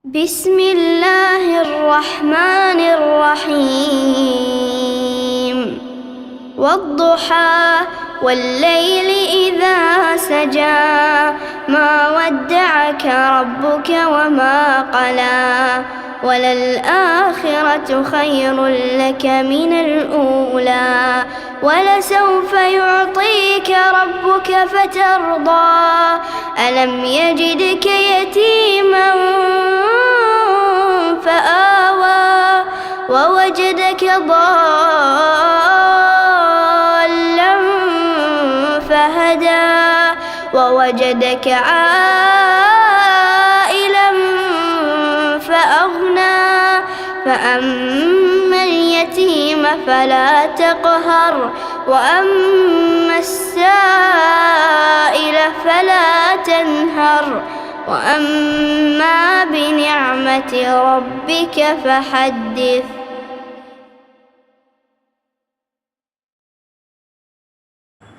بسم الله الرحمن الرحيم والضحى والليل إذا سجى ما ودعك ربك وما قلى وللآخرة خير لك من الأولى ولسوف يعطيك ربك فترضى ألم يجدك يتيما فآوى ووجدك ضالا فهدى ووجدك عائلا فأغنى فأما اليتيم فلا تقهر وأما السائل فلا تنهر وأما بنعمة ربك فحدث.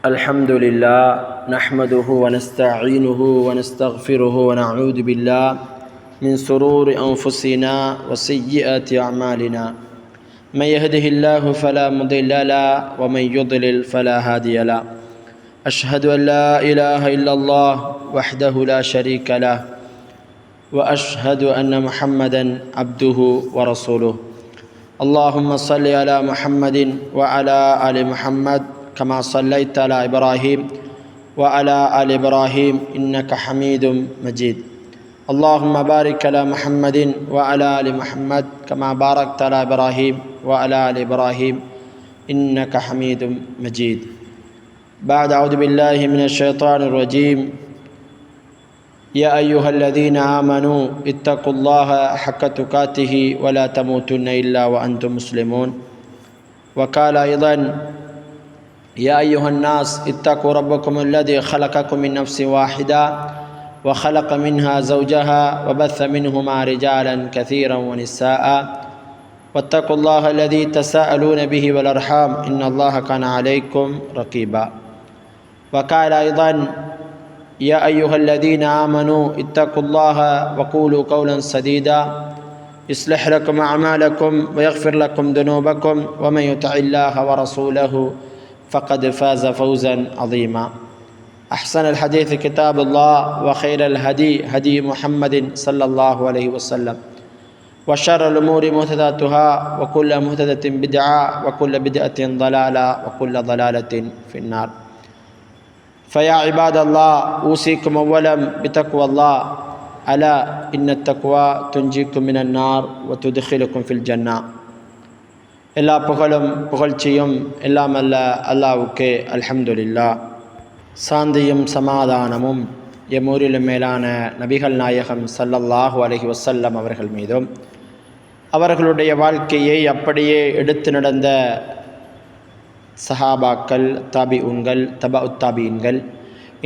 الحمد لله نحمده ونستعينه ونستغفره ونعوذ بالله من شرور أنفسنا وسيئات أعمالنا من يهده الله فلا مضل له ومن يضلل فلا هادي له أشهد أن لا إله إلا الله وحده لا شريك له وأشهد أن محمدا عبده ورسوله اللهم صل على محمد وعلى آل محمد كما صليت على إبراهيم وعلى آل إبراهيم إنك حميد مجيد اللهم بارك على محمد وعلى آل محمد كما باركت على إبراهيم وعلى آل إبراهيم إنك حميد مجيد. بعد أعوذ بالله من الشيطان الرجيم. يا أيها الذين آمنوا اتقوا الله حق تقاته ولا تموتن إلا وأنتم مسلمون. وقال أيضا يا أيها الناس اتقوا ربكم الذي خلقكم من نفس واحدة وخلق منها زوجها وبث منهما رجالا كثيرا ونساء واتقوا الله الذي تساءلون به والأرحام إن الله كان عليكم رقيبا. وقال أيضا يا أيها الذين آمنوا اتقوا الله وقولوا قولا سديدا يصلح لكم أعمالكم ويغفر لكم ذنوبكم ومن يطع الله ورسوله فقد فاز فوزا عظيما. أحسن الحديث كتاب الله وخير الهدي هدي محمد صلى الله عليه وسلم وشر الأمور محدثاتها وكل محدثة بدعة وكل بدعة ضلالة وكل ضلالة في النار. فيا عباد الله أوصيكم أولا بتقوى الله ألا إن التقوى تنجيكم من النار وتدخلكم في الجنة. எல்லா புகழும் புகழ்ச்சியும் எல்லாம் அல்ல அல்லாஹ்வுக்கே அல்ஹம்துலில்லாஹ். சாந்தியும் சமாதானமும் எம்மூரிலும் மேலான நபிகள் நாயகம் ஸல்லல்லாஹு அலைஹி வஸல்லம் அவர்கள் மீதும் அவர்களுடைய வாழ்க்கையை அப்படியே எடுத்து நடந்த சஹாபாக்கள் தாபிஊன்கள் தபஉத் தாபீன்கள்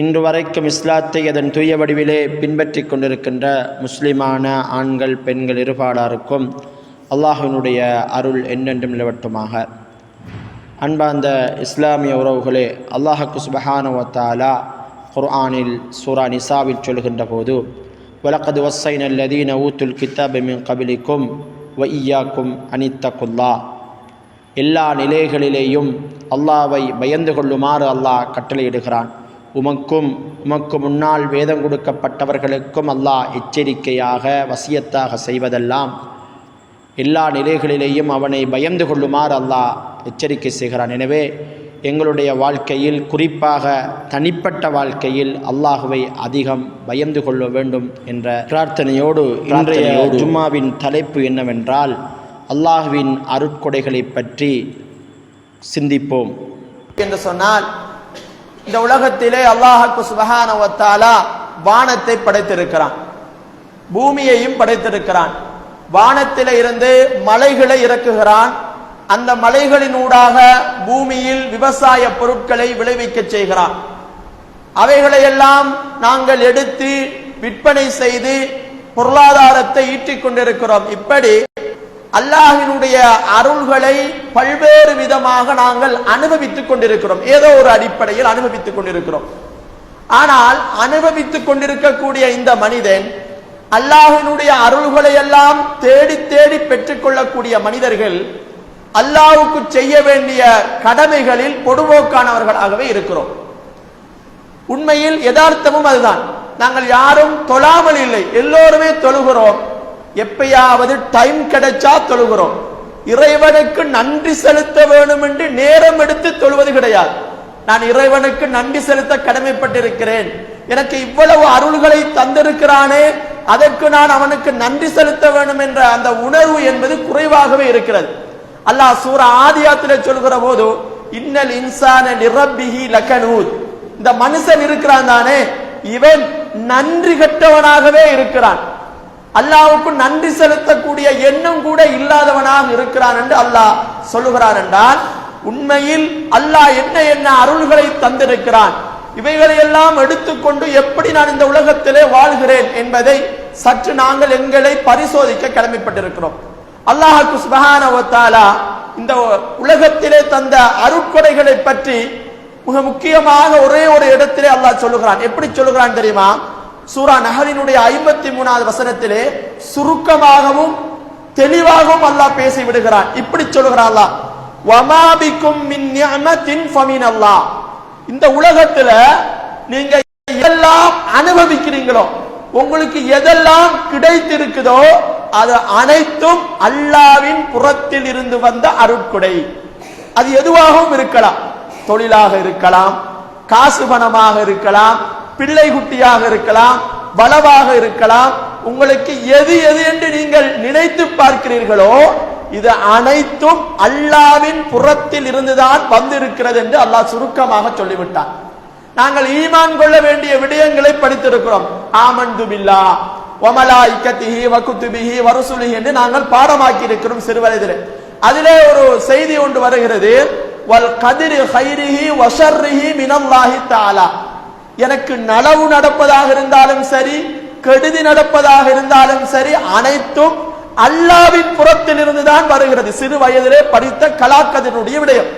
இன்று வரைக்கும் இஸ்லாத்தை அதன் தூய வடிவிலே பின்பற்றி கொண்டிருக்கின்ற முஸ்லிமான ஆண்கள் பெண்கள் இருபாலாருக்கும் அல்லாஹ்வினுடைய அருள் என்னென்றும் நிலவட்டுமாக. அன்பார்ந்த இஸ்லாமிய உறவுகளே, அல்லாஹ்வுக்கு சுப்ஹானஹு வ தஆலா குர்ஆனில் சூரா நிசாவில் சொல்கின்ற போது வலகத் வஸ்ஸைனா அல்லதீன ஊத்துல் கிதாப மின் கபிலிக்கும் வ இய்யாக்கும் அனித்தகுல்லாஹ், எல்லா நிலைகளிலேயும் அல்லாஹ்வை பயந்து கொள்ளுமாறு அல்லாஹ் கட்டளையிடுகிறான். உமக்கு முன்னால் வேதம் கொடுக்கப்பட்டவர்களுக்கும் அல்லாஹ் எச்சரிக்கையாக வசியத்தாக செய்வதெல்லாம் எல்லா நிலைகளிலேயும் அவனை பயந்து கொள்ளுமாறு அல்லாஹ் எச்சரிக்கை செய்கிறான். எனவே எங்களுடைய வாழ்க்கையில், குறிப்பாக தனிப்பட்ட வாழ்க்கையில் அல்லாஹுவை அதிகம் பயந்து கொள்ள வேண்டும் என்ற பிரார்த்தனையோடு இன்றைய ஜும்மாவின் தலைப்பு என்னவென்றால் அல்லாஹுவின் அருட்கொடைகளை பற்றி சிந்திப்போம் என்று சொன்னால், இந்த உலகத்திலே அல்லாஹ் சுப்ஹானஹு வ தஆலா வானத்தை படைத்திருக்கிறான், பூமியையும் படைத்திருக்கிறான். வானத்திலே இருந்து மலைகளை இறக்குகிறான். அந்த மலைகளினூடாக பூமியில் விவசாய பொருட்களை விளைவிக்க செய்கிறான். அவைகளையெல்லாம் நாங்கள் எடுத்து விற்பனை செய்து பொருளாதாரத்தை ஈட்டிக் கொண்டிருக்கிறோம். இப்படி அல்லாஹ்வினுடைய அருள்களை பல்வேறு விதமாக நாங்கள் அனுபவித்துக் கொண்டிருக்கிறோம். ஏதோ ஒரு அடிப்படையில் அனுபவித்துக் கொண்டிருக்கிறோம். ஆனால் அனுபவித்துக் கொண்டிருக்கக்கூடிய இந்த மனிதன் அல்லாஹ்வினுடைய அருள்களை எல்லாம் தேடி தேடி பெற்றுக்கொள்ளக்கூடிய மனிதர்கள் அல்லாஹ்வுக்கு செய்ய வேண்டிய கடமைகளில் பொடுபோக்கானவர்களாகவே இருக்கிறோம். உண்மையில் யதார்த்தமும் அதுதான். நாங்கள் யாரும் தொழாமல் இல்லை, எல்லோருமே தொழுகிறோம். எப்பயாவது டைம் கிடைச்சா தொழுகிறோம். இறைவனுக்கு நன்றி செலுத்த வேண்டும் என்று நேரம் எடுத்து தொழுவது கிடையாது. நான் இறைவனுக்கு நன்றி செலுத்த கடமைப்பட்டிருக்கிறேன், எனக்கு இவ்வளவு அருள்களை தந்திருக்கிறானே, அதற்கு நான் அவனுக்கு நன்றி செலுத்த வேண்டும் என்ற அந்த உணர்வு என்பது குறைவாகவே இருக்கிறது. அல்லாஹ் சூரா ஆதியாத்திலே சொல்கிற போது இன்னல் இன்சான லிரப்பிஹி லகனூத், இந்த மனுஷன் இருக்கிறான் தானே, இவன் நன்றி கெட்டவனாகவே இருக்கிறான், அல்லாஹ்வுக்கு நன்றி செலுத்தக்கூடிய எண்ணம் கூட இல்லாதவனாக இருக்கிறான் என்று அல்லாஹ் சொல்லுகிறான் என்றால், உண்மையில் அல்லாஹ் என்ன என்ன அருள்களை தந்திருக்கிறான், இவைகளை எல்லாம் எடுத்துக்கொண்டு எப்படி நான் இந்த உலகத்திலே வாழ்கிறேன் என்பதை சற்று நாங்கள் எங்களை பரிசோதிக்க கடமைப்பட்டிருக்கிறோம். அல்லாஹ் சுப்ஹானஹு வ தஆலா இந்த உலகத்திலே தந்த அருட்கொடைகளை பற்றி மிக முக்கியமாக ஒரே ஒரு இடத்திலே அல்லாஹ் சொல்லுகிறான். எப்படி சொல்லுகிறான் தெரியுமா? சூரா நஹலினுடைய 53வது வசனத்திலே சுருக்கமாகவும் தெளிவாகவும் அல்லாஹ் பேசி விடுகிறான். இப்படி சொல்லுகிறான் அல்லாஹ், வமா பிக்கும் மின் நிஅமத்தின் ஃபமினல்லாஹ், இந்த உலகத்துல நீங்க எல்லாம் அனுபவிக்கிறீங்களோ, உங்களுக்கு எதெல்லாம் கிடைத்திருக்குதோ அது அனைத்தும் அல்லாஹ்வின் புறத்தில் இருந்து வந்த அருட்கொடை. அது எதுவாகவும் இருக்கலாம், தொழிலாக இருக்கலாம், காசு பணமாக இருக்கலாம், பிள்ளை குட்டியாக இருக்கலாம், வளவாக இருக்கலாம். உங்களுக்கு எது எது என்று நீங்கள் நினைத்து பார்க்கிறீர்களோ இது அனைத்தும் அல்லாஹ்வின் புறத்தில் இருந்துதான் வந்திருக்கிறது என்று அல்லாஹ் சுருக்கமாக சொல்லிவிட்டான். நாங்கள் ஈமான் கொள்ள வேண்டிய விடயங்களை படித்திருக்கிறோம். ஆமன்து பில்லாஹ் வ மலாயிகத்திஹி வ குதுபிஹி வ ருசுலிஹி என்று நாங்கள் பாடமாக்கி இருக்கிறோம் சிறுவயதிலே. அதிலே ஒரு செய்தி ஒன்று வருகிறது, வல் கதிரி ஹைரிஹி வ ஷர்ரிஹி மினல்லாஹி தஆலா, எனக்கு நலவு நடப்பதாக இருந்தாலும் சரி, கெடுதி நடப்பதாக இருந்தாலும் சரி, அனைத்தும் அல்லாஹ்வின் புறத்தில் இருந்துதான் வருகிறது. சிறு வயதிலே படித்த கலாக்கதினுடைய விடயம்.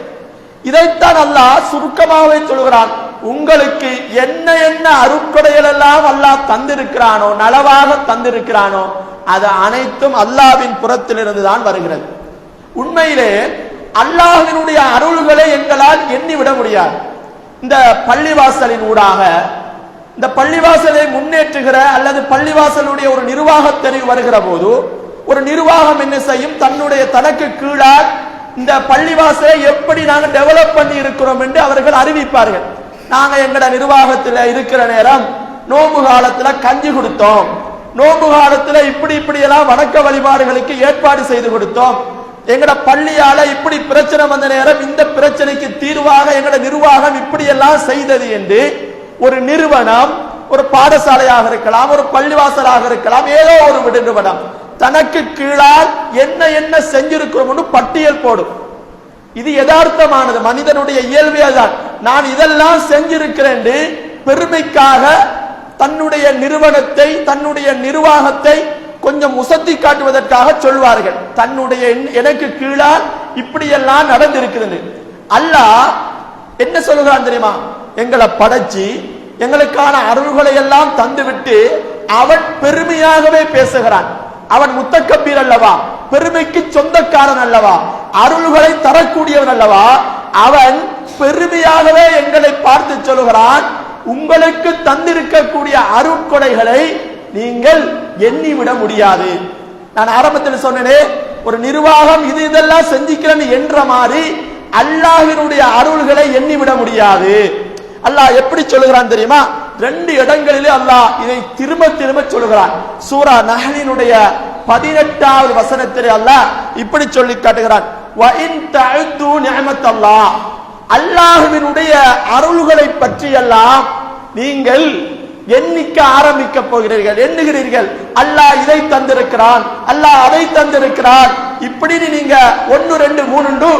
இதைத்தான் அல்லாஹ் சுருக்கமாகவே சொல்கிறான். உங்களுக்கு என்ன என்ன அருட்கொடைகள் எல்லாம் அல்லாஹ் தந்திருக்கிறானோ, நலவாக தந்திருக்கிறானோ, அது அனைத்தும் அல்லாஹ்வின் புறத்தில் இருந்துதான் வருகிறது. உண்மையிலே அல்லாஹ்வினுடைய அருள்களை எங்களால் எண்ணிவிட முடியாது. இந்த பள்ளிவாசலின் ஊடாக இந்த பள்ளிவாசலை முன்னேற்றுகிற அல்லது பள்ளிவாசலுடைய ஒரு நிர்வாக தெரிவு வருகிற போது ஒரு நிர்வாகம் என்ன செய்யும், தன்னுடைய தனக்கு கீழால் இந்த பள்ளிவாசலை எப்படி நாங்கள் டெவலப் பண்ணி இருக்கிறோம் என்று அவர்கள் அறிவிப்பார்கள். நாங்க எங்கட நிர்வாகத்தில் இருக்கிற நேரம் நோம்பு காலத்துல கஞ்சி கொடுத்தோம், நோம்பு காலத்துல இப்படி இப்படி எல்லாம் வணக்க வழிபாடுகளுக்கு ஏற்பாடு செய்து கொடுத்தோம், எங்கட பள்ளியால இப்படி பிரச்சனை வந்த நேரம் இந்த பிரச்சனைக்கு தீர்வாக எங்கட நிர்வாகம் இப்படி எல்லாம் செய்தது என்று ஒரு நிறுவனம், ஒரு பாடசாலையாக இருக்கலாம், ஒரு பள்ளிவாசலாக இருக்கலாம், ஏதோ ஒரு நிறுவனம் தனக்கு கீழால் என்ன என்ன செஞ்சிருக்கிறோம் என்று பட்டியல் போடும். இது யதார்த்தமானது, மனிதனுடைய இயல்பே தான். நான் இதெல்லாம் செஞ்சிருக்கிறேன் பெருமைக்காக தன்னுடைய நிறுவனத்தை தன்னுடைய நிர்வாகத்தை கொஞ்சம் உசத்தி காட்டுவதற்காக சொல்வார்கள், தன்னுடைய எனக்கு கீழால் இப்படியெல்லாம் நடந்திருக்கிறது. அல்லாஹ் என்ன சொல்லுகிறான் தெரியுமா? எங்களை படைச்சி எங்களுக்கான அருள்களை எல்லாம் தந்துவிட்டு அவன் பெருமையாகவே பேசுகிறான். அவன் முத்தக்கபீர் அல்லவா, பெருமைக்கு சொந்தக்காரன் அல்லவா, அருள்களை தரக்கூடியவன் அல்லவா, அவன் பெருமையாகவே எங்களை பார்த்து சொல்லுகிறான், உங்களுக்கு தந்திருக்கக்கூடிய அருட்கொடைகளை நீங்கள் எண்ணிவிட முடியாது. நான் ஆரம்பத்தில் சொன்னேனே, ஒரு நிர்வாகம் இது இதெல்லாம் செஞ்சிக்கிறேன் என்ற மாதிரி அல்லாஹ்வினுடைய அருள்களை எண்ணிவிட முடியாது. அல்லாஹ் எப்படி சொல்லுகிறான் தெரியுமா? 2 இடங்களிலே அல்லாஹ் இதை திரும்ப திரும்ப சொல்லுகிறான். சூரா நஹலினுடைய 18வது வசனத்திலே அல்லாஹ் இப்படி சொல்லி காட்டுகிறான், வ இன் தஅது நிஅமத்தல்லாஹ், அல்லாஹ்வினுடைய அருள்களை பற்றி எல்லாம் நீங்கள் எண்ணிக்க ஆரம்பிக்க போகிறீர்கள், எண்ணுகிறீர்கள். அல்லாஹ் இதை தந்திருக்கிறான், அல்லாஹ் அதை தந்திருக்கிறான், இப்படி நீங்க 1 2 3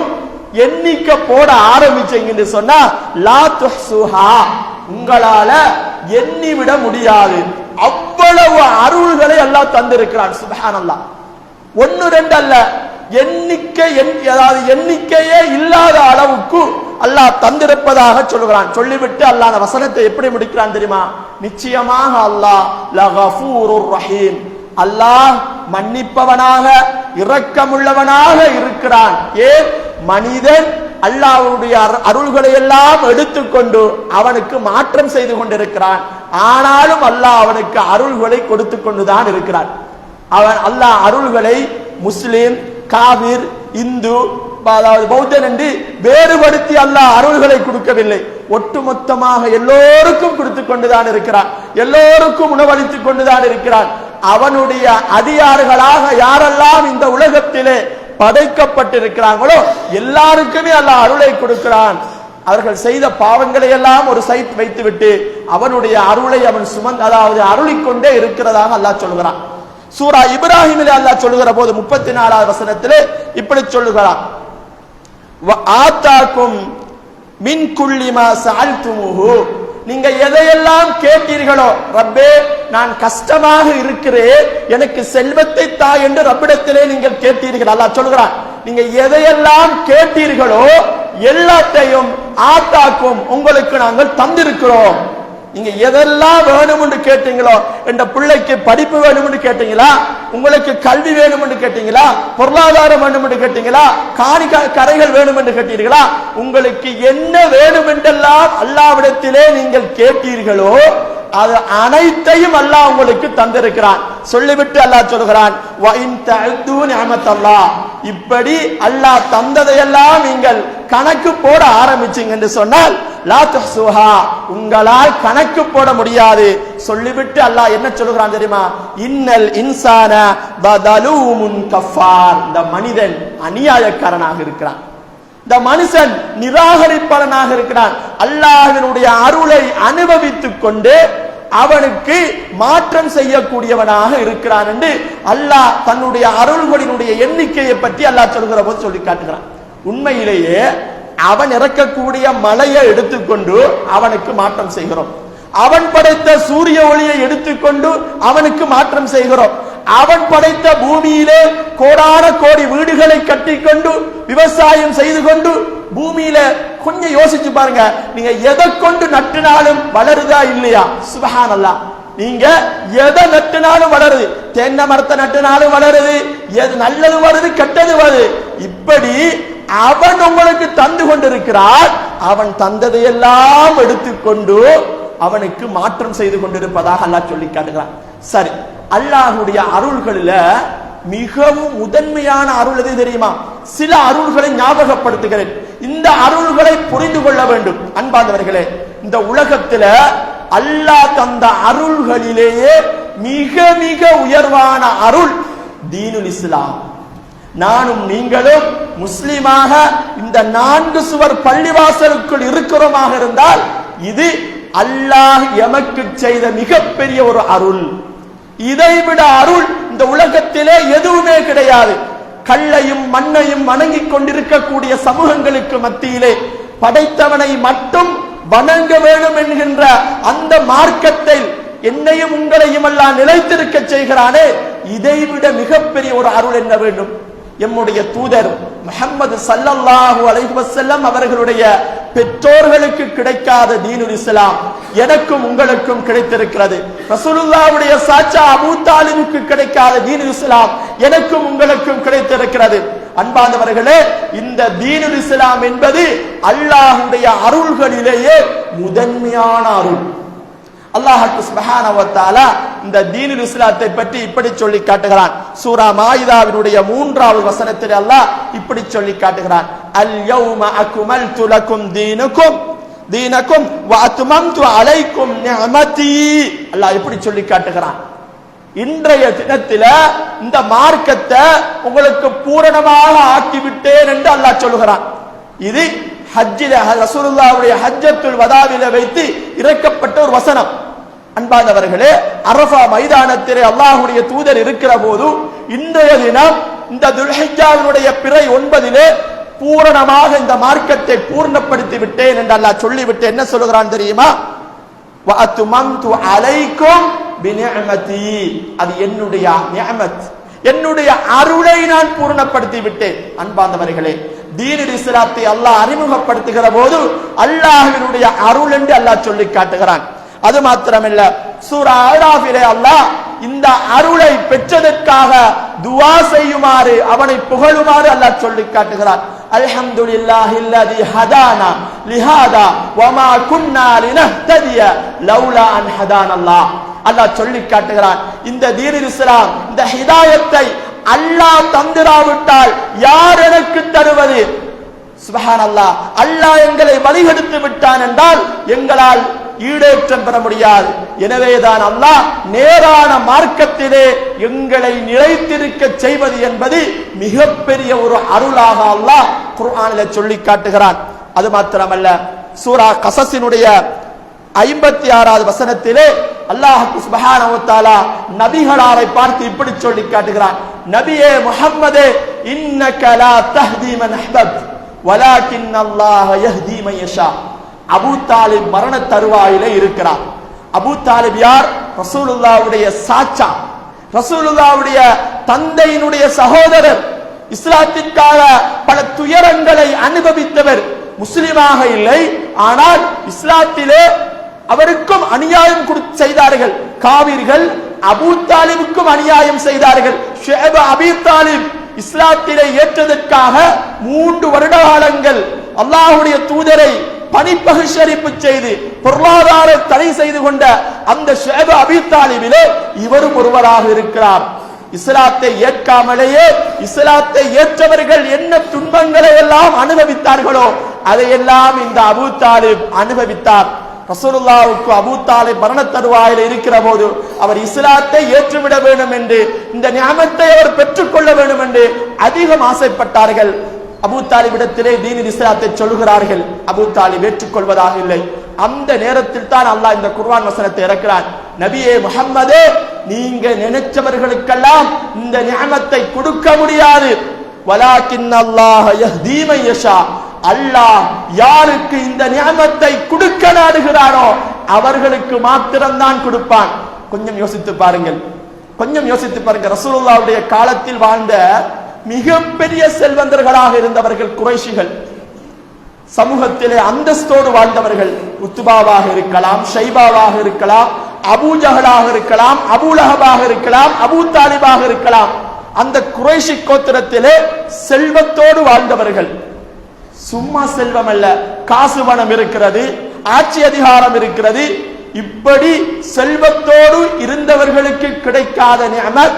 எண்ணிக்க போட ஆரம்பிச்சீங்கன்னு சொன்னா லா துஹ்சுஹா, உங்களால எண்ணிவிட முடியாது. அவ்வளவு அருள்களை அல்லாஹ் தந்திருக்கிறான். சுப்ஹானல்லாஹ். 1 2 அல்ல, எண்ணிக்கையே இல்லாத அளவுக்கு அல்லாஹ் தந்திருப்பதாக சொல்கிறான். சொல்லிவிட்டு அல்லாஹ் அந்த வசனத்தை எப்படி முடிக்கிறான் தெரியுமா? நிச்சயமாக அல்லாஹ் லகஃபூருர் ரஹீம், அல்லாஹ் மன்னிப்பவனாக இரக்கமுள்ளவனாக இருக்கிறான். ஏன்? மனிதன் அல்லாஹ்வுடைய அருள்களை எல்லாம் எடுத்துக்கொண்டு அவனுக்கு மாற்றம் செய்து கொண்டிருக்கிறான். ஆனாலும் அல்லாஹ் அவனுக்கு அருள்களை கொடுத்து கொண்டுதான் இருக்கிறான். அல்லாஹ் அருள்களை முஸ்லிம், காபிர், இந்து, அதாவது பௌத்தன் என்று வேறுபடுத்தி அல்லாஹ் அருள்களை கொடுக்கவில்லை. ஒட்டுமொத்தமாக எல்லோருக்கும் கொடுத்து கொண்டுதான் இருக்கிறான். எல்லோருக்கும் உணவளித்துக் கொண்டுதான் இருக்கிறான். அவனுடைய அதிகாரிகளாக யாரெல்லாம் இந்த உலகத்திலே படைக்கப்பட்டிருக்கிறாங்களோ எல்லாருக்குமே அல்லாஹ் அருளை கொடுக்கிறான். அவர்கள் செய்த பாவங்களை எல்லாம் ஒரு சைட் வைத்துவிட்டு அவனுடைய அருளை அவன் அதாவது அருளிக்கொண்டே இருக்கிறதாக அல்லாஹ் சொல்கிறான். சூரா இப்ராஹிமிலே அல்லாஹ் சொல்லுகிற போது 34வது வசனத்திலே இப்படி சொல்லுகிறான், ஆத்தாக்கும் மின் குல்லி மா சஅல்துமுஹு, நீங்க எதையெல்லாம் கேட்டீர்களோ, ரப்பே நான் கஷ்டமாக இருக்கிறேன் எனக்கு செல்வத்தை தா என்று ரப்பிடத்திலே நீங்கள் கேட்டீர்கள். அல்லாஹ் சொல்கிறான், நீங்க எதையெல்லாம் கேட்டீர்களோ எல்லாத்தையும் ஆத்தாக்கும் உங்களுக்கு நாங்கள் தந்திருக்கிறோம். நீங்க எதெல்லாம் வேணும் என்று கேட்டீங்களோ, என்ற பிள்ளைக்கு படிப்பு வேணும் என்று கேட்டீங்களா, உங்களுக்கு கல்வி வேணும் என்று கேட்டீங்களா, பொருளாதாரம் வேண்டும் என்று கேட்டீங்களா, காணி கரைகள் வேணும் என்று கேட்டீர்களா, உங்களுக்கு என்ன வேணும் என்றெல்லாம் அல்லாஹ்விடத்திலே நீங்கள் கேட்டீர்களோ அது அனைத்தையும் அல்லாஹ் உங்களுக்கு தந்திருக்கிறான். சொல்லிவிட்டு அல்லாஹ் சொல்கிறான், வ இன் தஅது நிஅமத்தல்லாஹ், இப்படி அல்லாஹ் தந்ததையெல்லாம் நீங்கள் கணக்கு போட ஆரம்பிச்சீங்க என்று சொன்னால் லா துஹ்சுஹா, உங்களால் கணக்கு போட முடியாது. சொல்லிவிட்டு அல்லாஹ் என்ன சொல்கிறான் தெரியுமா? இன்னல் இன்சான பதலூமுன் கஃபார், இந்த மனிதன் அநியாயக்காரனாக இருக்கிறான், இந்த மனுஷன் நிராகரிப்பாளனாக இருக்கிறான். அல்லாஹ்வினுடைய அருளை அனுபவித்துக் கொண்டு அவனுக்கு மாற்றம் செய்யக்கூடியவனாக இருக்கிறான் என்று அல்லாஹ் தன்னுடைய அருள்களினுடைய எண்ணிக்கையை பற்றி அல்லாஹ் சொல்கிற போது சொல்லி காட்டுகிறான். உண்மையிலேயே அவன் இறக்கக்கூடிய மலையை எடுத்துக்கொண்டு அவனுக்கு மாற்றம் செய்கிறோம். அவன் படைத்த சூரிய ஒளியை எடுத்துக்கொண்டு அவனுக்கு மாற்றம் செய்கிறோம். அவன் படைத்த பூமியிலே கோடான கோடி வீடுகளை கட்டிக்கொண்டு விவசாயம் செய்து கொண்டு பூமியில கொஞ்சம் யோசிச்சு பாருங்க, நீங்க எதை கொண்டு நட்டினாலும் வளருதா இல்லையா? சுப்ஹானல்லாஹ், நீங்க எதை நட்டினாலும் வளருது. தென்னை மரத்தை நட்டினாலும் வளருது, எது நல்லது வருது கெட்டது வருது. இப்படி அவன் உங்களுக்கு தந்து கொண்டிருக்கிறான். அவன் தந்ததையெல்லாம் எடுத்துக்கொண்டு அவனுக்கு மாற்றம் செய்து கொண்டிருப்பதாக அல்லாஹ் சொல்லி காட்டுகிறான். சரி, அல்லாஹ்வுடைய அருள்களில மிகவும் முதன்மையான அருள் எது தெரியுமா? சில அருள்களை ஞாபகப்படுத்துகிறேன். இந்த அருள்களை புரிந்து கொள்ள வேண்டும். அன்பார்ந்தவர்களே, இந்த உலகத்துல அல்லாஹ் தந்த அருள்களிலேயே மிக மிக உயர்வான அருள் தீனுல் இஸ்லாம். நானும் நீங்களும் முஸ்லிமாக இந்த 4 சுவர் பள்ளிவாசலுக்குள் இருக்கிறோமாக இருந்தால் இது அல்லாஹ் எமக்கு செய்த மிகப்பெரிய ஒரு அருள். இதைவிட அருள் இந்த உலகத்திலே எதுவுமே கிடையாது. கல்லையும் மண்ணையும் வணங்கிக் கொண்டிருக்கக்கூடிய சமூகங்களுக்கு மத்தியிலே படைத்தவனை மட்டும் வணங்க வேண்டும் என்கின்ற அந்த மார்க்கத்தை என்னையும் உங்களையும் எல்லாம் நிலைத்திருக்க செய்கிறானே, இதைவிட மிகப்பெரிய ஒரு அருள் என்ன வேண்டும்? எம்முடைய தூதர் முஹம்மது ஸல்லல்லாஹு அலைஹி வஸல்லம் அவர்களுடைய பெற்றோர்களுக்கு கிடைக்காத தீனுல் இஸ்லாம் எனக்கும் உங்களுக்கும் கிடைத்திருக்கிறது. ரசூலுல்லாஹ்வுடைய சாச்சா அபூ தாலிபுக்கு கிடைக்காத தீனுல் இஸ்லாம் எனக்கும் உங்களுக்கும் கிடைத்திருக்கிறது. அன்பார்ந்தவர்களே, இந்த தீனுல் இஸ்லாம் என்பது அல்லாஹ்வுடைய அருள்களிலேயே முதன்மையான அருள். அல்லாஹ் சுப்ஹானஹு வ தஆலா இந்த தீனுல் இஸ்லாத்தை பற்றி இப்படி சொல்லி காட்டுகிறான். சூரா மாயிதாவினுடைய 3வது வசனத்தில் அல்லாஹ் இப்படி சொல்லி காட்டுகிறான், அல் யௌம அக்மல்து லக்கும் தீனக்கும் வ அத்மம்து அலைக்கும் நிஅமதி. அல்லாஹ் இப்படி சொல்லி காட்டுகிறான், இன்றைய தினத்தில இந்த மார்க்கத்தை உங்களுக்கு பூரணமாக ஆக்கிவிட்டேன் என்று அல்லாஹ் சொல்லுகிறான். இது ஹஜ்ஜில ரசூலுல்லாஹ்வுடைய ஹஜ்ஜத்துல் வதாவில வைத்து இறக்கப்பட்ட ஒரு வசனம். அன்பானவர்களே, அரஃபா மைதானத்திலே அல்லாஹ்வுடைய தூதர் இருக்கிற போது இன்றைய தினம் இந்த துல்ஹிஜ்ஜாவினுடைய பிறை 9 பூரணமாக இந்த மார்க்கத்தை பூர்ணப்படுத்தி விட்டேன் என்று அல்லாஹ் சொல்லிவிட்டு என்ன சொல்லுகிறான் தெரியுமா? வ அத்மம்து அலைக்கும் பிநிஅமதி, அது என்னுடைய நிஅமத், என்னுடைய அருளை நான் பூர்ணப்படுத்தி விட்டேன். அன்பார்ந்தவர்களே, தீனுல் இஸ்லாத்தை அல்லாஹ் அறிமுகப்படுத்துகிற போது அல்லாஹ்வினுடைய அருள் என்று அல்லாஹ் சொல்லி காட்டுகிறான். அது மாத்திரமல்ல, சூரா அராஃபிலே அல்லாஹ் இந்த அருளை பெற்றதற்காக துஆ செய்யுமாறு அவனை புகழுமாறு அல்லாஹ் சொல்லி காட்டுகிறான். அல்ஹம்துலில்லாஹில்லதி ஹதானா லிஹாதா வமா குன்னா லினஹ்ததிய லௌலா அன் ஹதானல்லாஹ். அல்லாஹ் சொல்லி காட்டுகிறான், இந்த தீனுல் இஸ்லாம், இந்த ஹிதாயத்தை அல்லாஹ் தந்திராவிட்டால் யார் எனக்கு தருவது? சுப்ஹானல்லாஹ். அல்லாஹ் எங்களை வழிகெடுத்து விட்டான் என்றால் எங்களால் ஈடேற்றம் பெற முடியாது. எனவேதான் அல்லாஹ் நேரான மார்க்கத்திலே எங்களை நிலைத்திருக்க செய்வது என்பது மிகப்பெரிய ஒரு அருளாக அல்லாஹ் குர்ஆனிலே சொல்லி காட்டுகிறான். அது மாத்திரமல்ல, சூரா கஸஸினுடைய 56வது வசனத்திலே அல்லாஹ் சுப்ஹானஹு வ தஆலா நபிகளாரை பார்த்து இப்படி சொல்லி காட்டுகிறான், நபியே முஹம்மதே, இன்னக லா தஹ்தி மன் அஹ்பப்த வலாகின்னல்லாஹ யஹ்தி மன் யஷா. அபூ தாலிப் மரண தருவாயிலே இருக்கிறார். அபூ தாலிப் யார்? ரசூலுல்லாஹ்வுடைய சாச்சா, ரசூலுல்லாஹ்வுடைய தந்தையினுடைய சகோதரர், இஸ்லாத்திற்காக பல துயரங்களை அனுபவித்தவர். முஸ்லிமாக இல்லை, ஆனால் இஸ்லாத்திலே அவருக்கும் அநியாயம் செய்தார்கள் காவிர்கள். அபூ தாலிபுக்கும் அநியாயம் செய்தார்கள். ஷுஐப் அபீ தாலிப் இஸ்லாத்திலே ஏற்றதற்காக 3 வருட காலங்கள் அல்லாஹ்வுடைய தூதரை பணிப்பகிஷ்கரிப்பு செய்து பொருளாதார தடை செய்து கொண்ட அந்த ஷுஐப் அபீ தாலிபிலே இவரும் ஒருவராக இருக்கிறார். இஸ்லாத்தை ஏற்காமலேயே இஸ்லாத்தை ஏற்றவர்கள் என்ன துன்பங்களை எல்லாம் அனுபவித்தார்களோ அதையெல்லாம் இந்த அபூ தாலிப் அனுபவித்தார். ரசூலுல்லாஹ்வுக்கு அபூ தாலிப் மரண தருவாயில் இருக்கிற போது அவர் இஸ்லாத்தை ஏற்றுவிட வேண்டும் என்று, இந்த நிஅமத்தை அவர் பெற்றுக்கொள்ள வேண்டும் என்று அதிகம் ஆசைப்பட்டார்கள். அபூ தாலிபிடத்திலே தீனுல் இஸ்லாத்தை சொல்கிறார்கள். அபூ தாலிப் ஏற்றுக்கொள்வதாக இல்லை. அந்த நேரத்தில் தான் அல்லாஹ் இந்த குர்ஆன் வசனத்தை இறக்கிறான், நபியே முஹம்மதே, நீங்க நினைச்சவர்களுக்கெல்லாம் இந்த நிஅமத்தை கொடுக்க முடியாது. வலாகின்னல்லாஹ யஹ்தி மன் யஷா. அல்லாஹ் யாருக்கு இந்த நிஅமத்தை கொடுக்க நாடுகிறானோ அவர்களுக்கு மாத்திரம்தான் கொடுப்பான். கொஞ்சம் யோசித்து பாருங்கள், கொஞ்சம் யோசித்து பாருங்கள். ரசூலுல்லாஹ்வுடைய காலத்தில் வாழ்ந்த மிகப்பெரிய செல்வந்தர்களாக இருந்தவர்கள் குறைஷிகள், சமூகத்திலே அந்தஸ்தோடு வாழ்ந்தவர்கள். உத்பாவாக இருக்கலாம், ஷைபாவாக இருக்கலாம், அபூ ஜஹலாக இருக்கலாம், அபூ லஹபாக இருக்கலாம், அபூ தாலிபாக இருக்கலாம். அந்த குறைஷி கோத்திரத்திலே செல்வத்தோடு வாழ்ந்தவர்கள். சும்மா செல்வம் அல்ல, காசு பணம் இருக்கிறது, ஆட்சி அதிகாரம் இருக்கிறது. இப்படி செல்வத்தோடு இருந்தவர்களுக்கு கிடைக்காத நிஅமத்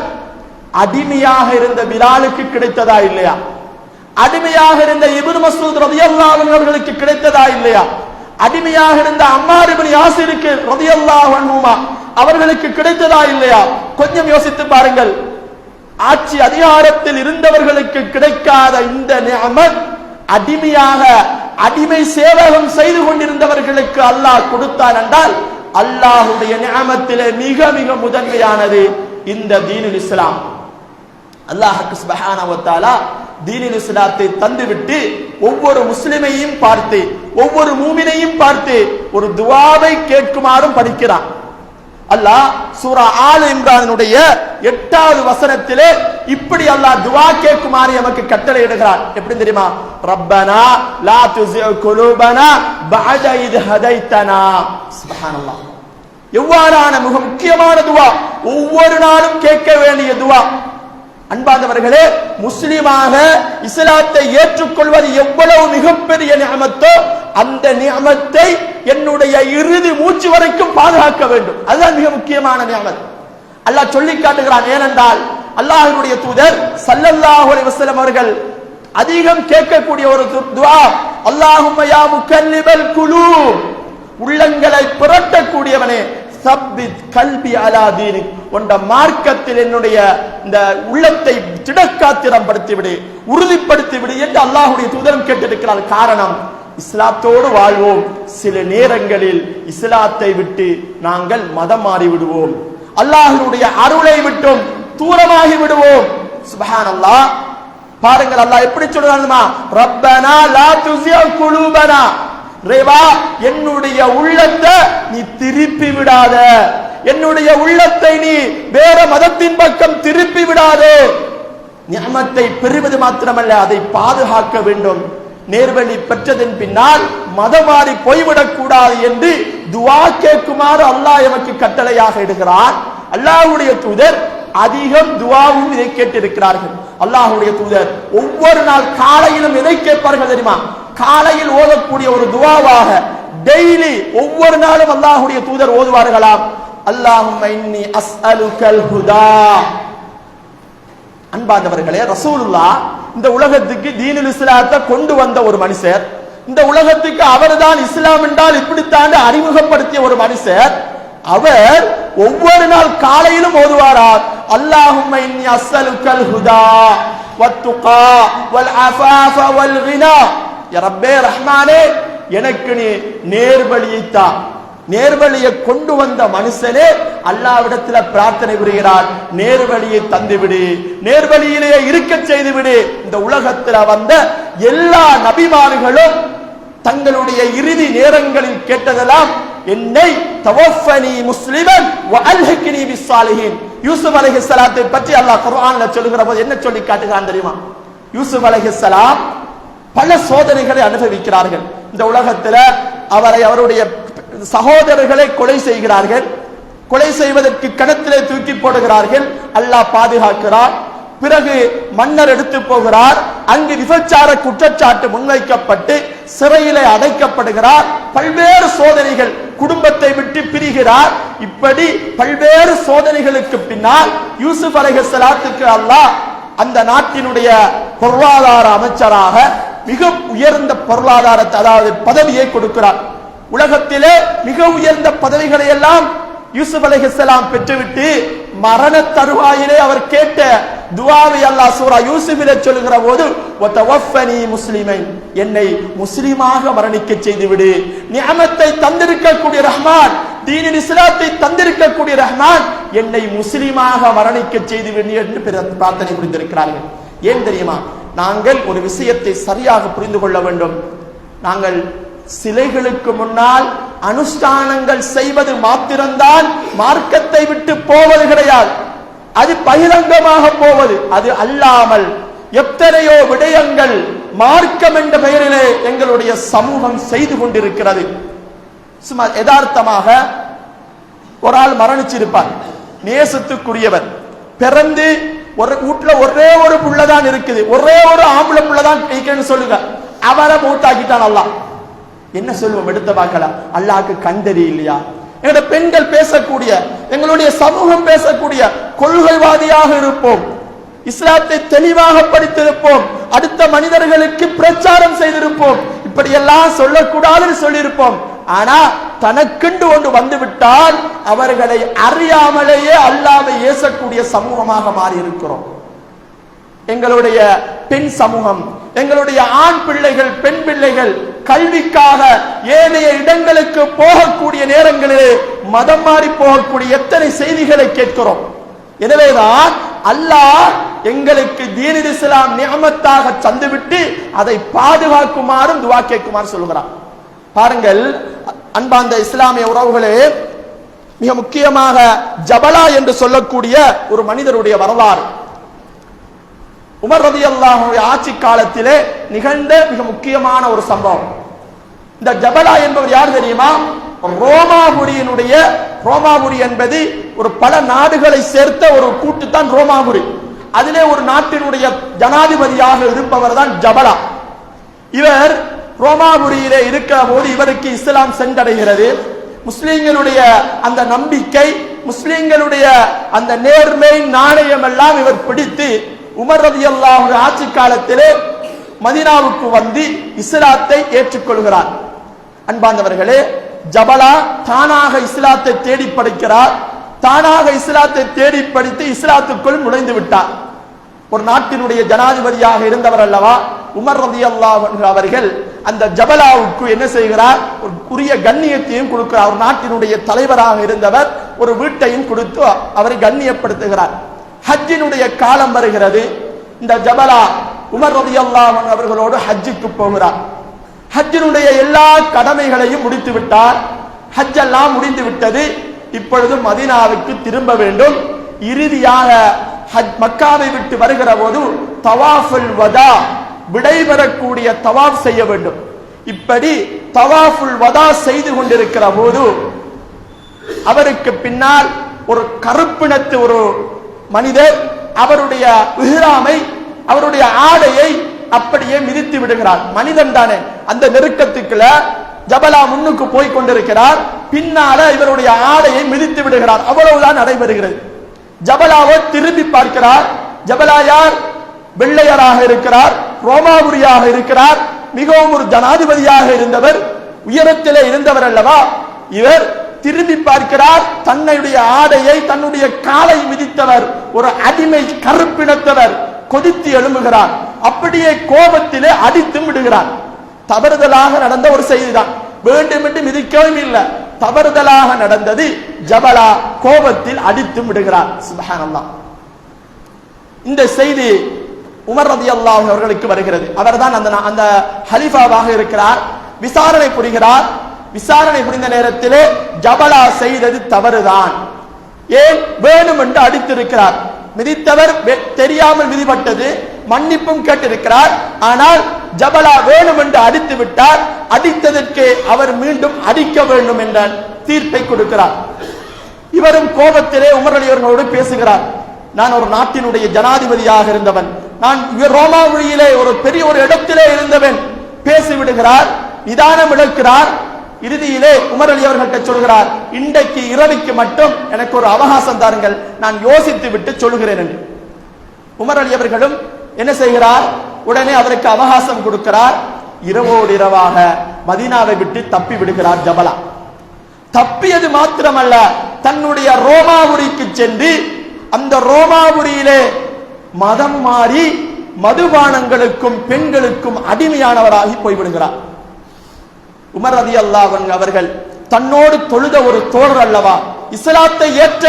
அடிமையாக இருந்த பிலாலுக்கு கிடைத்ததா இல்லையா? அடிமையாக இருந்த இப்னு மஸ்ஊத் ரலியல்லாஹு அன்ஹு அவர்களுக்கு கிடைத்ததா இல்லையா? அடிமையாக இருந்த அம்மார் இப்னு யாசிருக்கு ரலியல்லாஹு அன்ஹுமா அவர்களுக்கு கிடைத்ததா இல்லையா? கொஞ்சம் யோசித்து பாருங்கள். ஆட்சி அதிகாரத்தில் இருந்தவர்களுக்கு கிடைக்காத இந்த நிஅமத் அடிமையாக அடிமை சேவகம் செய்து கொண்டிருந்தவர்களுக்கு அல்லாஹ் கொடுத்தான் என்றால் அல்லாஹ்வுடைய நிஅமத்திலே மிக மிக முதன்மையானது இந்த தீனுல் இஸ்லாம். அல்லாஹ் சுப்ஹானஹு வ தஆலா தீனுல் இஸ்லாத்தை தந்துவிட்டு ஒவ்வொரு முஸ்லிமையும் பார்த்து, ஒவ்வொரு மூமினையும் பார்த்து ஒரு துஆவை கேட்குமாறும் படிக்கிறான். அல்லாஹ் சூரா ஆல் இம்ரானுடைய 8வது வசனத்திலே இப்படி அல்லாஹ் துஆ கேட்குமாறு நமக்கு கட்டளை இடுகிறான். எப்படி தெரியுமா? ரப்பனா லா துஸிஅ குலூபனா பஅத இத் ஹதைதனா. சுப்ஹானல்லாஹ். எவ்வாறான மிக முக்கியமான துஆ, ஒவ்வொரு நாளும் கேட்க வேண்டிய துஆ. அன்பார்ந்தவர்களே, முஸ்லிமாக இஸ்லாத்தை ஏற்றுக்கொள்வது எவ்வளவு மிகப்பெரிய நிஅமத்தோ அந்த நிஅமத்தை என்னுடைய இறுதி மூச்சு வரைக்கும் பாதுகாக்க வேண்டும். அதுதான் மிக முக்கியமான நிஅமத். அல்லாஹ் சொல்லி காட்டுகிறான். ஏனென்றால் அல்லாஹ்வுடைய தூதர் ஸல்லல்லாஹு அலைஹி வஸல்லம் அவர்கள் அதிகம் கேட்கக்கூடிய ஒரு துஆ, அல்லாஹும்ம யா முகல்லிபல் குலூப், உள்ளங்களை புரட்டக்கூடியவனே, சப்பித் கல்பி அலா தீனிக், உண்ட மார்க்கத்தில் என்னுடைய இந்த உள்ளத்தை திடக்காத்திரம் படுத்திவிடு, உறுதிப்படுத்திவிடு என்று அல்லாஹ்வுடைய தூதரும் கேட்டிருக்கிறார். காரணம், இஸ்லாத்தோடு வாழ்வோம், சில நேரங்களில் இஸ்லாத்தை விட்டு நாங்கள் மதம் மாறி விடுவோம், அல்லாஹ்வுடைய அருளை விட்டும் தூரமாகி விடுவோம். சுப்ஹானல்லாஹ். பாருங்கள் அல்லாஹ் எப்படி சொல்றான், ரப்பனா லா துஸிஅ குலூபனா, ரேவா என்னுடைய உள்ளத்தை நீ திருப்பி விடாத, என்னுடைய உள்ளத்தை நீ வேற மதத்தின் பக்கம் திருப்பி விடாதே. நிஅமத்தை பெறுவது மாத்திரமல்ல, அதை பாதுகாக்க வேண்டும். நேர்வழி பெற்றதன் பின்னால் மதமாறி போய்விடக் கூடாது என்று துஆ கேட்குமாறு அல்லாஹ் எமக்கு கட்டளையாக இடுகிறான். அல்லாஹ்வுடைய தூதர் அதிகம் துஆவும் இதை கேட்டிருக்கிறார்கள். அல்லாஹ்வுடைய தூதர் ஒவ்வொரு நாள் காலையிலும் எதை கேட்பார்கள் தெரியுமா? காலையில் ஓதக்கூடிய ஒரு துஆவாக டெய்லி ஒவ்வொரு நாளும் அல்லாஹ்வுடைய தூதர் ஓதுவார்களாம். அல்லாஹும்ம இன்னி அஸ்அலுகல் ஹுதா. அன்பார்ந்தவர்களே, ரசூலுல்லாஹ் இந்த உலகத்துக்கு தீனுல் இஸ்லாத்தை கொண்டு வந்த ஒரு மனுஷர், இந்த உலகத்துக்கு அவர்தான் இஸ்லாம் என்றால் இப்படித்தான் அறிமுகப்படுத்திய ஒரு மனுஷர். அவர் ஒவ்வொரு நாள் காலையிலும் ஓதுவாரார், அல்லாஹும்ம இன்னி அஸ்அலுகல் ஹுதா வத்துகா வல் அஃபாஃப வல் கினா. யா ரப்பே ரஹ்மானே, எனக்கு நீ நேர்வழியை தா. நேர்வழியை கொண்டு வந்த மனுஷனே அல்லாஹ்விடத்தில் பிரார்த்தனை புரிகிறார், நேர்வழியை தந்துவிடு, நேர்வழியிலேயே இருக்க செய்து விடு. இந்த உலகத்தில் வந்த எல்லா நபிமார்களும் தங்களுடைய இறுதி நேரங்களில் கேட்டதெல்லாம், என்னை தவஃபனி முஸ்லிமன் வ அல்ஹிக்னி பிஸ்ஸாலிஹீன். யூசுப் அலைஹிஸ்ஸலாத்தை பற்றி அல்லாஹ் குர்ஆன்ல சொல்லுகிற போது என்ன சொல்லி காட்டுகிறான் தெரியுமா? யூசுப் அலைஹிஸ்ஸலாம் பல சோதனைகளை அனுபவிக்கிறார்கள். இந்த உலகத்தில் அவரை அவருடைய சகோதரர்களை கொலை செய்கிறார்கள், கொலை செய்வதற்கு கிணத்திலே தூக்கி போடுகிறார்கள், அல்லாஹ் பாதுகாக்கிறார். பிறகு மன்னர் எடுத்து போகிறார், அங்கு விபச்சார குற்றச்சாட்டு முன்வைக்கப்பட்டு சிறையிலே அடைக்கப்படுகிறார். பல்வேறு சோதனைகள், குடும்பத்தை விட்டு பிரிகிறார். இப்படி பல்வேறு சோதனைகளுக்கு பின்னால் யூசுப் அலைஹிஸ்ஸலாத்துக்கு அல்லாஹ் அந்த நாட்டினுடைய பொருளாதார அமைச்சராக மிக உயர்ந்த பொருளாதாரத்தை, அதாவது பதவியை கொடுக்கிறார். உலகத்திலே மிக உயர்ந்த பதவிகளை எல்லாம் யூசுப் அலைஹிஸ்ஸலாம் பெற்றுவிட்டு மரண தருவாயிலே அவர் கேட்ட துஆவை அல்லாஹ் சூரா யூசுஃபிலே சொல்லுகிற போது, வதவஃபனி முஸ்லிமன், என்னை முஸ்லிமாக மரணிக்க செய்துவிடு. நிஅமத்தை தந்திருக்கக்கூடிய ரஹ்மான், தீனின் இஸ்லாத்தை தந்திருக்கக்கூடிய ரஹ்மான், என்னை முஸ்லிமாக மரணிக்க செய்துவிடு என்று பிரார்த்தனை புரிந்திருக்கிறார்கள். ஏன் தெரியுமா? நாங்கள் ஒரு விஷயத்தை சரியாக புரிந்து கொள்ள வேண்டும். நாங்கள் சிலைகளுக்கு முன்னால் அனுஷ்டானங்கள் செய்வது மாத்திரம்தான் மார்க்கத்தை விட்டு போவது கிடையாது. அது பகிரங்கமாக போவது. அது அல்லாமல் எத்தனையோ விடயங்கள் மார்க்கம் என்ற பெயரிலே எங்களுடைய சமூகம் செய்து கொண்டிருக்கிறது. சும்மா யதார்த்தமாக ஒரு ஆள் மரணிச்சிருப்பார், நேசத்துக்குரியவர், பிறந்து ஒரு வீட்டுல ஒரே ஒரு புள்ளதான் இருக்குது, ஒரே ஒரு ஆம்பளை புள்ளதான் இருக்குன்னு சொல்லுங்க, அவரை மூத்தாக்கிட்டான் அல்லாஹ். என்ன சொல்லுவோம்? எடுத்து பார்க்கலாம், அல்லாஹ்க்கு கண்டறி இல்லையா? எங்களுடைய பெண்கள் பேசக்கூடிய, எங்களுடைய சமூகம் பேசக்கூடிய, கொள்கைவாதியாக இருப்போம், இஸ்லாத்தை தெளிவாக படித்திருப்போம், அடுத்த மனிதர்களுக்கு பிரச்சாரம் செய்திருப்போம், இப்படியெல்லாம் சொல்லக்கூடாதுன்னு சொல்லியிருப்போம். ஆனா தனக்கென்று ஒன்று வந்துவிட்டால் அவர்களை அறியாமலேயே அல்லாஹ்வை ஏசக்கூடிய சமூகமாக மாறி இருக்கிறோம். எங்களுடைய பெண் சமூகம், எங்களுடைய ஆண் பிள்ளைகள், பெண் பிள்ளைகள் கல்விக்காக ஏனைய இடங்களுக்கு போகக்கூடிய நேரங்களிலே மதம் மாறி போகக்கூடிய எத்தனை செய்திகளை கேட்கிறோம். எனவேதான் அல்லாஹ் எங்களுக்கு தீனுல் இஸ்லாம் நிஅமத்தாக தந்துவிட்டு அதை பாதுகாக்குமாறும் துஆ கேட்குமாறு சொல்கிறார். பாருங்கள் அன்பார்ந்த இஸ்லாமிய உறவுகளே, மிக முக்கியமாக ஜபலா என்று சொல்லக்கூடிய ஒரு மனிதருடைய வரலாறு உமர் ரலியல்லாஹு அன்ஹு ஆட்சி காலத்திலே நிகழ்ந்த மிக முக்கியமான ஒரு சம்பவம். இந்த ஜபலா என்பவர் யார் தெரியுமா? ரோமாபுரியினுடைய, ரோமாபுரி என்பது ஒரு பல நாடுகளை சேர்த்த ஒரு கூட்டுத்தான் ரோமாபுரி. அதிலே ஒரு நாட்டினுடைய ஜனாதிபதியாக இருப்பவர் தான் ஜபலா. இவர் ரோமாபுரியிலே இருக்கிற போது இவருக்கு இஸ்லாம் சென்றடைகிறது. முஸ்லிம்களுடைய அந்த நம்பிக்கை, முஸ்லிம்களுடைய அந்த நேர்மை, நாணயம் எல்லாம் இவர் பிடித்து உமர் ரலியல்லாஹு அன்ஹு ஆட்சி காலத்திலே மதீனாவுக்கு வந்து இஸ்லாத்தை ஏற்றுக்கொள்கிறார். அன்பார்ந்தவர்களே, ஜபலா தானாக இஸ்லாத்தை தேடி படிக்கிறார். தானாக இஸ்லாத்தை தேடி படித்து இஸ்லாத்துக்குள் நுழைந்து விட்டார். ஒரு நாட்டினுடைய ஜனாதிபதியாக இருந்தவர் அல்லவா உமர் ரலியல்லாஹு அன்ஹு அவர்கள் அந்த ஜபலாவுக்கு என்ன செய்கிறார்? ஒரு உரிய கண்ணியத்தையும் கொடுக்கிறார். ஒரு நாட்டினுடைய தலைவராக இருந்தவர், ஒரு வீட்டையும் கொடுத்து அவரை கண்ணியப்படுத்துகிறார். ஹஜ்ஜினுடைய காலம் வருகிறது. இந்த ஜபலா உமர் ரலியல்லாஹு அன்ஹு அவர்களோடு ஹஜ்ஜுக்கு போகிறார். ஹஜ்ஜினுடைய எல்லா கடமைகளையும் முடித்து விட்டார். ஹஜ் எல்லாம் முடிந்து விட்டது. இப்பொழுது மதீனாவுக்கு திரும்ப வேண்டும். இறுதியாக மக்காவை விட்டு வருகிற போது தவாஃபுல் வதா, விடைபெறக்கூடிய தவாஃப் செய்ய வேண்டும். இப்படி தவாஃபுல் வதா செய்து கொண்டிருக்கிற போது அவருக்கு பின்னால் ஒரு கருப்பினத்து ஒரு மனிதர் அவருடைய இஹ்ராமை, அவருடைய ஆடையை அப்படியே மிதித்து விடுகிறார். மனிதன் தானே, அந்த நெருக்கத்துக்குள்ள ஜபலா முன்னுக்கு போய் கொண்டிருக்கிறார், பின்னால இவருடைய ஆடையை மிதித்து விடுகிறார். அவ்வளவுதான் நடைபெறுகிறது. ஜபலாவை திரும்பி பார்க்கிறார். ஜபலா யார்? வெள்ளையராக இருக்கிறார், ரோமாபுரியாக இருக்கிறார், மிகவும் ஒரு ஜனாதிபதியாக இருந்தவர், உயரத்திலே இருந்தவர் அல்லவா. இவர் திரும்பி பார்க்கிறார், தன்னுடைய ஆடையை, தன்னுடைய காலை மிதித்தவர் ஒரு அடிமை கருப்பினத்தவர் கொதித்து எழும்புகிறார். அப்படியே கோபத்திலே அடித்து விடுகிறார். தவறுதலாக நடந்த ஒரு செய்திதான், வேண்டுமென்று மிதிக்கவும் இல்லை, தவறுதலாக நடந்தது. ஜபலா கோபத்தில் அடித்து விடுகிறார். சுப்ஹானல்லாஹ். இந்த செய்தி உமர் ரலியல்லாஹு அவர்களுக்கு வருகிறது. அவர்தான் அந்த ஹலீஃபாவாக இருக்கிறார். விசாரணை புரிகிறார். விசாரணை புரிந்த நேரத்திலே ஜபலா செய்தது தவறுதான், ஏன் வேணுமென்று அடித்திருக்கிறார். மிதித்தவர் தெரியாமல் மிதிப்பட்டது, மன்னிப்பும் கேட்டிருக்கிறார். ஆனால் ஜபலா வேணுமென்று அடித்து விட்டார். அடித்ததற்கு அவர் மீண்டும் அடிக்க வேண்டும் என்ற தீர்ப்பை கொடுக்கிறார். இவரும் கோபத்திலே உமர் அலி அவர்களோடு பேசுகிறார். நான் ஒரு நாட்டினுடைய ஜனாதிபதியாக இருந்தவன், நான் ரோமாபுரியிலே ஒரு பெரிய ஒரு இடத்திலே இருந்தவன். பேசிவிடுகிறார், நிதானம் இழக்கிறார். இறுதியிலே உமர் அலி அவர்கள்ட்ட சொல்கிறார், இன்றைக்கு இரவுக்கு மட்டும் எனக்கு ஒரு அவகாசம் தாருங்கள், நான் யோசித்து விட்டு சொல்கிறேன் என்று. உமர் அலி அவர்களும் என்ன செய்கிறார், உடனே அவருக்கு அவகாசம் கொடுக்கிறார். இரவோடு இரவாக மதீனாவை விட்டு தப்பி விடுகிறார் ஜபலா. தப்பியது மாத்திரமல்ல, தன்னுடைய ரோமாபுரிக்கு சென்று அந்த ரோமாபுரியிலே மதம் மாறி மதுபானங்களுக்கும் பெண்களுக்கும் அடிமையானவராகி போய்விடுகிறார். உமர் ரலியல்லாஹு அன்ஹு அவர்கள் தன்னோடு தொழுத ஒரு தோழர் அல்லவா, இஸ்லாத்தை ஏற்ற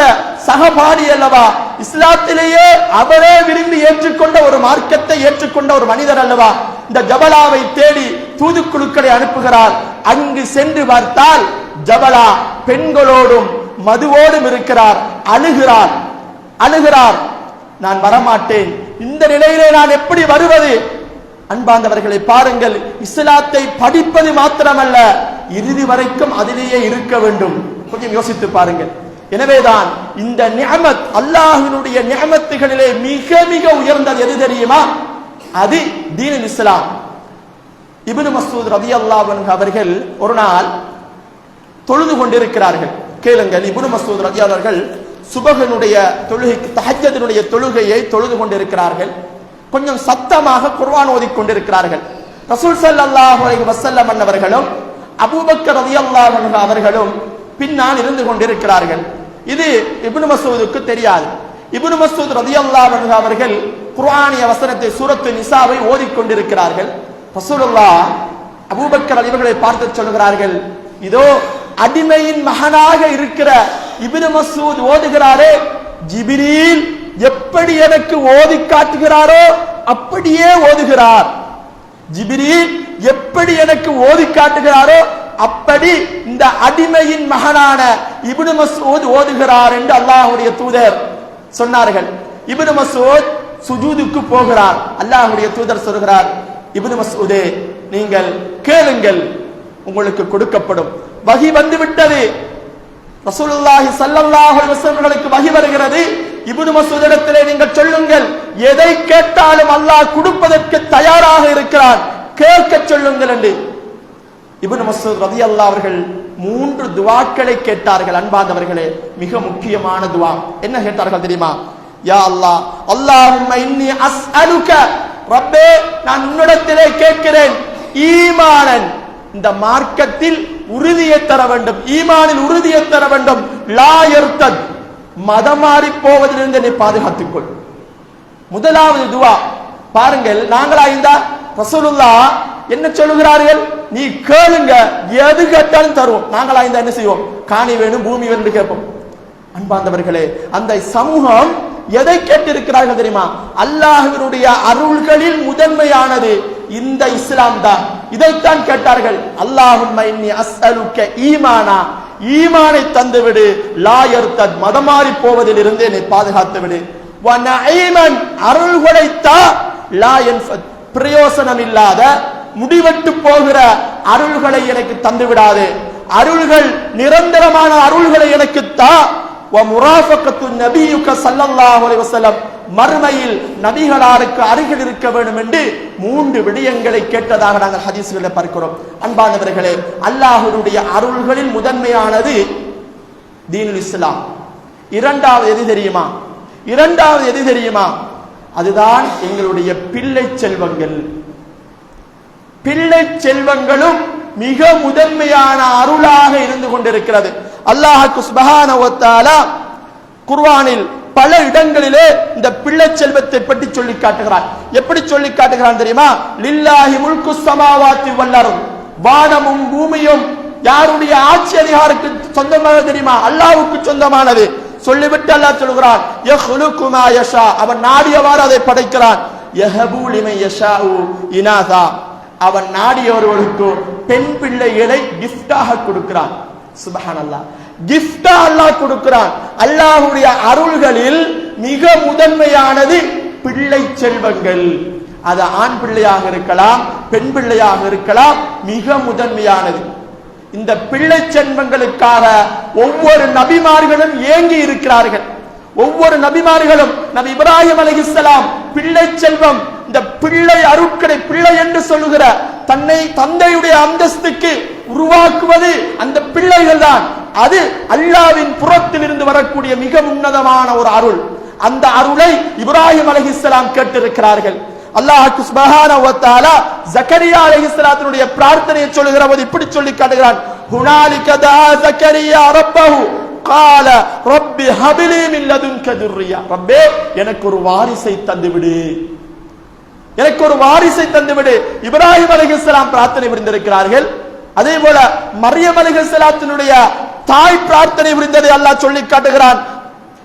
சகபாடி அல்லவா, இஸ்லாத்திலேயே அவரே விரும்பி ஏற்றுக்கொண்ட ஒரு மார்க்கத்தை ஏற்றுக்கொண்ட ஒரு மனிதர் அல்லவா. இந்த ஜபலாவை தேடி தூதுக்குழுக்களை அனுப்புகிறார். அங்கு சென்று பார்த்தால் ஜபலா பெண்களோடும் மதுவோடும் இருக்கிறார். அழுகிறார். நான் வரமாட்டேன், இந்த நிலையிலே நான் எப்படி வருவது? அன்பார்ந்தவர்களை பாருங்கள், இஸ்லாத்தை படிப்பது மாத்திரமல்ல, இறுதி வரைக்கும் அதிலேயே இருக்க வேண்டும். கொஞ்சம் யோசித்து பாருங்கள். எனவேதான் இந்த நிஅமத், அல்லாஹ்வினுடைய நிஅமத்துகளிலே மிக மிக உயர்ந்தது எது தெரியுமா? அது தீனுல் இஸ்லாம். இப்னு மஸ்ஊத் ரலியல்லாஹு அன்ஹு அவர்கள் ஒரு நாள் தொழுது கொண்டிருக்கிறார்கள். கேளுங்கள், இப்னு மஸ்ஊத் ரலியல்லாஹு அவர்கள் சுபஹனுடைய தொழுகை, தஹஜ்ஜுடைய தொழுகையை தொழுது கொண்டிருக்கிறார்கள். கொஞ்சம் சத்தமாக குர்ஆன் ஓதிக் கொண்டிருக்கிறார்கள். ரசூல் ஸல்லல்லாஹு அலைஹி வஸல்லம் அவர்களும் அபூபக்கர் ரலியல்லாஹு அன்ஹு அவர்களும் பின்னால் இருந்து கொண்டிருக்கிறார்கள். இது இப்னு மஸ்ஊதுக்கு தெரியாது. இப்னு மஸ்ஊத் ரலியல்லாஹு அன்ஹு அவர்கள் குர்ஆனிய வசனத்தை சூரத்து நிசாவை ஓதிக் கொண்டிருக்கிறார்கள். ரசூலுல்லாஹ் அபூபக்கர் அவர்களை பார்த்து சொல்கிறார்கள், இதோ அடிமையின் மகனாக இருக்கிற இப்னு மஸ்ஊத் ஓதுகிறாரே, ஜிப்ரீல் எப்படி எனக்கு ஓதி காட்டுகிறாரோ அப்படியே ஓதுகிறார். ஜிப்ரீல் எப்படி எனக்கு ஓதி காட்டுகிறாரோ அப்படி இந்த அடிமையின் மகனான இப்னு மஸ்ஊத் ஓதுகிறார் என்று அல்லாஹ்வுடைய தூதர் சொன்னார்கள். இப்னு மஸ்ஊத் சுஜூதுக்கு போகிறார். அல்லாஹ்வுடைய தூதர் சொல்கிறார், இப்னு மஸ்ஊதே, நீங்கள் கேளுங்கள், உங்களுக்கு கொடுக்கப்படும். வஹி வந்து விட்டது. ரசூலுல்லாஹி ஸல்லல்லாஹு அலைஹி வஸல்லம் வஹி வருகிறது. இப்னு மஸ்ஊத் இடத்திலே நீங்கள் சொல்லுங்கள், எதை கேட்டாலும் அல்லாஹ் கொடுப்பதற்கு தயாராக இருக்கிறான், கேட்க சொல்லுங்கள் என்று. இப்னு மஸ்ஊத் ரலியல்லாஹு அவர்கள் 3 துஆக்களை கேட்டார்கள். அன்பார்ந்தவர்களே, மிக முக்கியமான துஆ என்ன கேட்டார்கள் தெரியுமா? யா அல்லாஹ், அல்லாஹும்ம இன்னி அஸ்அலுக, ரப்பே நான் உன்னிடத்திலே கேட்கிறேன், ஈமானன், இந்த மார்க்கத்தில் உறுதியை தர வேண்டும், ஈமானில் உறுதியை தர வேண்டும், லா யர்தத், மதமாறி போவதிலிருந்து என்னை பாதுகாத்துக்கொள். முதலாவது துஆ பாருங்கள். நாங்களா இந்த ரசூலுல்லாஹ் என்ன சொல்லுகிறார்கள்? நீ கேளுங்க, எது கேட்டாலும் தருவோம். நாங்களா இந்த என்ன செய்வோம்? காணி வேணும், பூமி வேணும் கேட்போம். அன்பார்ந்தவர்களே, அந்த சமூகம் எதை கேட்டிருக்கிறார்கள் தெரியுமா? அல்லாஹ்வினுடைய அருள்களில் முதன்மையானது இந்த இஸ்லாம் தான். இதைத்தான் கேட்டார்கள். அல்லாஹும்ம இன்னி அஸ்அலுக ஈமானா, ஈமானை தந்துவிடு, லா யர்தத், மதமாறி போவதிலிருந்து என்னை பாதுகாத்து விடு. வநஈமன் அருள்களைத்தா லா யன்ஃபத் பிரயோசனம் இல்லாத முடிவெட்டு போகிற அருள்களை எனக்கு தந்து விடாது. அருள்கள் நிரந்தரமான அருள்களை எனக்கு தா. வமுராஃபகத்து நபியுக ஸல்லல்லாஹு அலைஹி வஸல்லம் மறுமையில் நபிகளாருக்கு அருகில் இருக்க வேண்டும் என்று 3 விடயங்களை கேட்டதாக நாங்கள் ஹதீஸ்களில் பார்க்கிறோம். அன்பானவர்களே, அல்லாஹ்வுடைய அருள்களில் முதன்மையானது தீனுல் இஸ்லாம். இரண்டாவது எது தெரியுமா? அதுதான் எங்களுடைய பிள்ளை செல்வங்கள். பிள்ளை செல்வங்களும் மிக முதன்மையான அருளாக இருந்து கொண்டிருக்கிறது. அல்லாஹ் சுப்ஹானஹு வ தஆலா குர்ஆனில் பல இடங்களிலே இந்த பிள்ளை செல்வத்தை பற்றி சொல்லி காட்டுகிறார். எப்படி சொல்லி காட்டுகிறான் தெரியுமா? லில்லாஹி முல்கு ஸமாவாத்தி வல் அர்த், வானமும் பூமியும் யாருடைய ஆட்சி அதிகாரத்துக்கு சொந்தமானது தெரியுமா? அல்லாஹ்வுக்கு சொந்தமானது. சொல்லிவிட்டு அல்லாஹ் சொல்கிறான், யஹ்லுகு மா யஷா, அவன் நாடியவாறு அதை படைக்கிறான். யஹபு லிமன் யஷாஉ இனாதா, அவன் நாடியவர்களுக்கு பெண் பிள்ளைகளை கிஃப்டாக கொடுக்கிறான். சுப்ஹானல்லாஹ், கிஃப்டா அல்லாஹ் கொடுக்கிறான். அல்லாஹ்வுடைய அருள்களில் மிக முதன்மையானது பிள்ளை செல்வங்கள். அது ஆண் பிள்ளையாக இருக்கலாம், பெண் பிள்ளையாக இருக்கலாம், மிக முதன்மையானது. இந்த பிள்ளை செல்வங்களுக்காக ஒவ்வொரு நபிமார்களும் ஏங்கி இருக்கிறார்கள். ஒவ்வொரு நபிமார்களும், நபி இப்ராஹிம் அலைஹிஸ்ஸலாம் பிள்ளை செல்வம், இந்த பிள்ளை அருட்கடை, பிள்ளை என்று சொல்லுகிற தன்னை தந்தையுடைய அந்தஸ்துக்கு உருவாக்குவது அந்த பிள்ளைகள் தான். அது அல்லாஹ்வின் புறத்தில் இருந்து வரக்கூடிய மிக உன்னதமான ஒரு அருள். அந்த அருளை இப்ராஹிம் அலைஹிஸ்ஸலாம் கேட்டிருக்கிறார்கள். அல்லாஹ் சுப்ஹானஹு வ தஆலா ஜக்கரியா அலைஹிஸ்ஸலாத்துடைய பிரார்த்தனையை சொல்லுகிற போது இப்படி சொல்லி காட்டுகிறான், ஹுனாலிக தஆ ஜக்கரியா ரப்பஹு قال رب هب لي من لدنك ذرية, ரப்பே எனக்கு ஒரு வாரிசை தந்துவிடு, எனக்கு ஒரு வாரிசை தந்துவிடு. இப்ராஹிம் அலைஹிஸ்ஸலாம் பிரார்த்தனை புரிந்திருக்கிறார்கள். அதே போல மரியம் அலைஹிஸ்ஸலாத்தினுடைய தாய் பிரார்த்தனை புரிந்ததை அல்லாஹ் சொல்லி காட்டுகிறான்.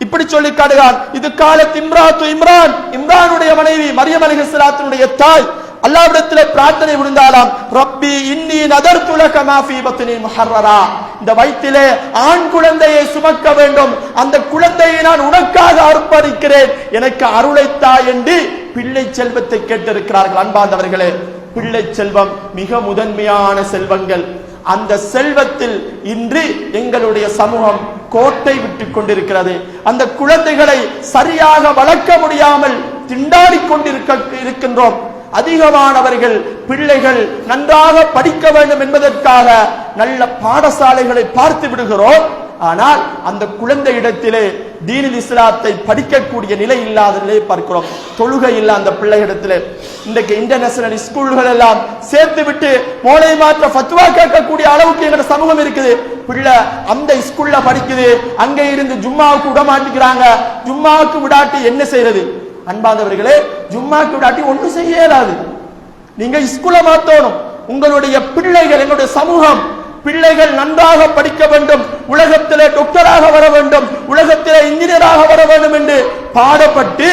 இப்படி சொல்லி காட்டுகிறான், இது காலத் இம்ராத்து இம்ரான், இம்ரானுடைய மனைவி மரியம் அலைஹிஸ்ஸலாத்தினுடைய தாய் அல்லாஹ்விடத்தில் பிரார்த்தனை புரிந்தாலாம், ரப்பி இன்னி நதர்து லக மா ஃபீ பத்னி முஹர்ரரா, இந்த வயிற்றிலே ஆண் குழந்தையை சுமக்க வேண்டும், அந்த குழந்தையை நான் உனக்காக அர்ப்பணிக்கிறேன், எனக்கு அருளைத்தா என்று பிள்ளை செல்வத்தை கேட்டிருக்கிறார்கள். அன்பார்ந்தவர்களே, பிள்ளை செல்வம் மிக முதன்மையான செல்வங்கள். அந்த செல்வத்தில் இன்று எங்களுடைய சமூகம் கோட்டை விட்டுக் கொண்டிருக்கிறது. அந்த குழந்தைகளை சரியாக வளர்க்க முடியாமல் திண்டாடி கொண்டிருக்கின்றோம். அதிகமானவர்கள் பிள்ளைகள் நன்றாக படிக்க வேண்டும் என்பதற்காக நல்ல பாடசாலைகளை பார்த்து விடுகிறோம். ஆனால் அந்த குழந்தை இடத்திலே தீனுல் இஸ்லாத்தை படிக்கக்கூடிய நிலை இல்லாத நிலையை பார்க்கிறோம். தொழுகை இல்ல அந்த பிள்ளைகளிடத்திலே. இன்றைக்கு இன்டர்நேஷனல் ஸ்கூல்கள் எல்லாம் சேர்த்து விட்டு மோளை மாற்ற ஃபத்வா கேட்கக்கூடிய அளவுக்கு எங்க சமூகம் இருக்குது. பிள்ளை அந்த ஸ்கூல்ல படிக்குது, அங்கே இருந்து ஜும்மாவுக்கு விட மாட்டேங்கிறாங்க. ஜும்மாவுக்கு விடாட்டி என்ன செய்யறது? அன்பாந்தவர்களே, ஜும்மாக்கு விடாட்டி ஒன்றும் செய்ய இயலாது. நீங்க ஸ்கூலை மாத்தணும். உங்களுடைய பிள்ளைகள், எங்களுடைய சமூகம் பிள்ளைகள் நன்றாக படிக்க வேண்டும், உலகத்திலே டாக்டராக வர வேண்டும், உலகத்திலே இன்ஜினியராக வர வேண்டும் என்று பாடப்பட்டு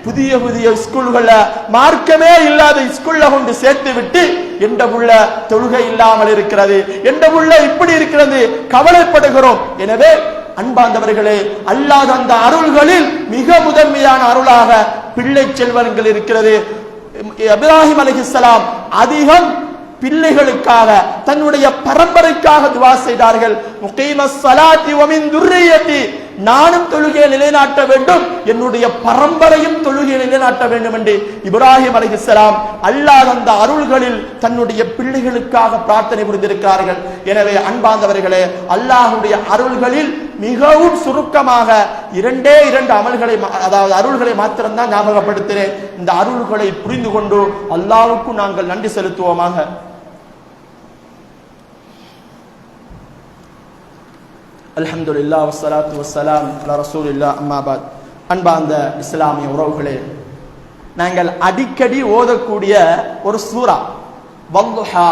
புதிய புதிய ஸ்கூல்கள மார்க்கமே இல்லாத ஸ்கூல்ல கொண்டு சேர்த்து விட்டு எந்த புள்ள தொழுகை இல்லாமல் இருக்கிறது, எந்த புள்ள இப்படி இருக்கிறது, கவலைப்படுகிறோம். எனவே அன்பார்ந்தவர்களே, அல்லாஹ் அந்த அருள்களில் மிக முதன்மையான அருளாக பிள்ளை செல்வங்கள் இருக்கிறது. இப்ராஹிம் அலைஹிஸ்ஸலாம் அதிகம் பிள்ளைகளுக்காக, தன்னுடைய பரம்பரைக்காக துஆ செய்தார்கள். முகீமஸ் ஸலாத்தி வ மின் துர்ரிய்யத்தி, நானும் தொழுகையை நிலைநாட்ட வேண்டும், என்னுடைய பரம்பரையும் தொழுகையை நிலைநாட்ட வேண்டும் என்று இப்ராஹிம் அலைஹிஸ்ஸலாம் அல்லாஹ் அந்த அருள்களில் தன்னுடைய பிள்ளைகளுக்காக பிரார்த்தனை புரிந்திருக்கிறார்கள். எனவே அன்பார்ந்தவர்களே, அல்லாஹ்வுடைய அருள்களில் மிகவும் சுருக்கமாக 2 அமல்களை, அதாவது அருள்களை மாத்திரம்தான் ஞாபகப்படுத்தினேன். இந்த அருள்களை புரிந்து கொண்டு அல்லாஹ்வுக்கு நாங்கள் நன்றி செலுத்துவோமாக. அல்ஹம்துலில்லாஹ் வஸ்ஸலாத்து வஸ்ஸலாம் அலா ரசூலில்லாஹ், அம்மா பாத். அன்பார்ந்த இஸ்லாமிய உறவுகளே, நாங்கள் அடிக்கடி ஓதக்கூடிய ஒரு சூரா வல்லுஹா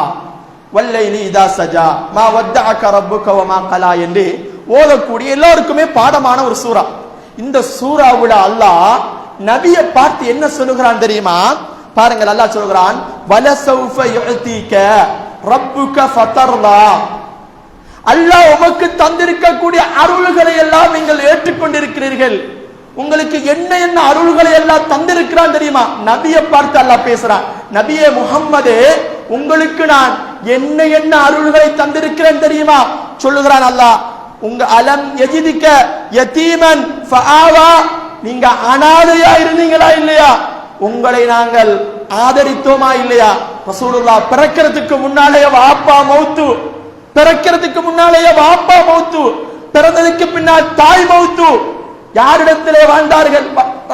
வல்லைலி இதா சஜா மா வத்தஅக ரப்புக வ மா கலா என்று ஓதக்கூடிய எல்லோருக்குமே பாடமான ஒரு சூரா. இந்த சூராவுல அல்லாஹ் நபியை பார்த்து என்ன சொல்லுகிறான் தெரியுமா? பாருங்கள், அல்லாஹ் சொல்கிறான், வலசௌஃப யுஅதீக ரப்புக ஃபதர்லா, அல்லாஹ் உமக்கு தந்திருக்கக்கூடிய அருள்களை எல்லாம் நீங்கள் ஏற்றுக்கொண்டிருக்கிறீர்கள், உங்களுக்கு என்ன என்ன அருள்களை எல்லாம் தந்திருக்கிறான் தெரியுமா? நபியை பார்த்து அல்லாஹ் பேசுறான். நபியே முஹம்மதே, உங்களுக்கு நான் என்ன என்ன அருள்களை தந்திருக்கிறேன் தெரியுமா? சொல்லுகிறான் அல்லாஹ். உங்க அலம் யஜிதிக யதீமன் ஃபஆவா, நீங்க அனாதையா இருந்தீங்களா இல்லையா? உங்களை நாங்கள் ஆதரித்தோமா இல்லையா? ரசூலுல்லாஹ் பிறக்கிறதுக்கு முன்னாலேயே வாப்பா மௌத்து, பிறக்கிறதுக்கு முன்னாலேயே வாப்பா மௌத்து, பிறந்ததுக்கு பின்னால் தாய் மௌத்து. யாரிடத்திலே வாழ்ந்தார்கள்?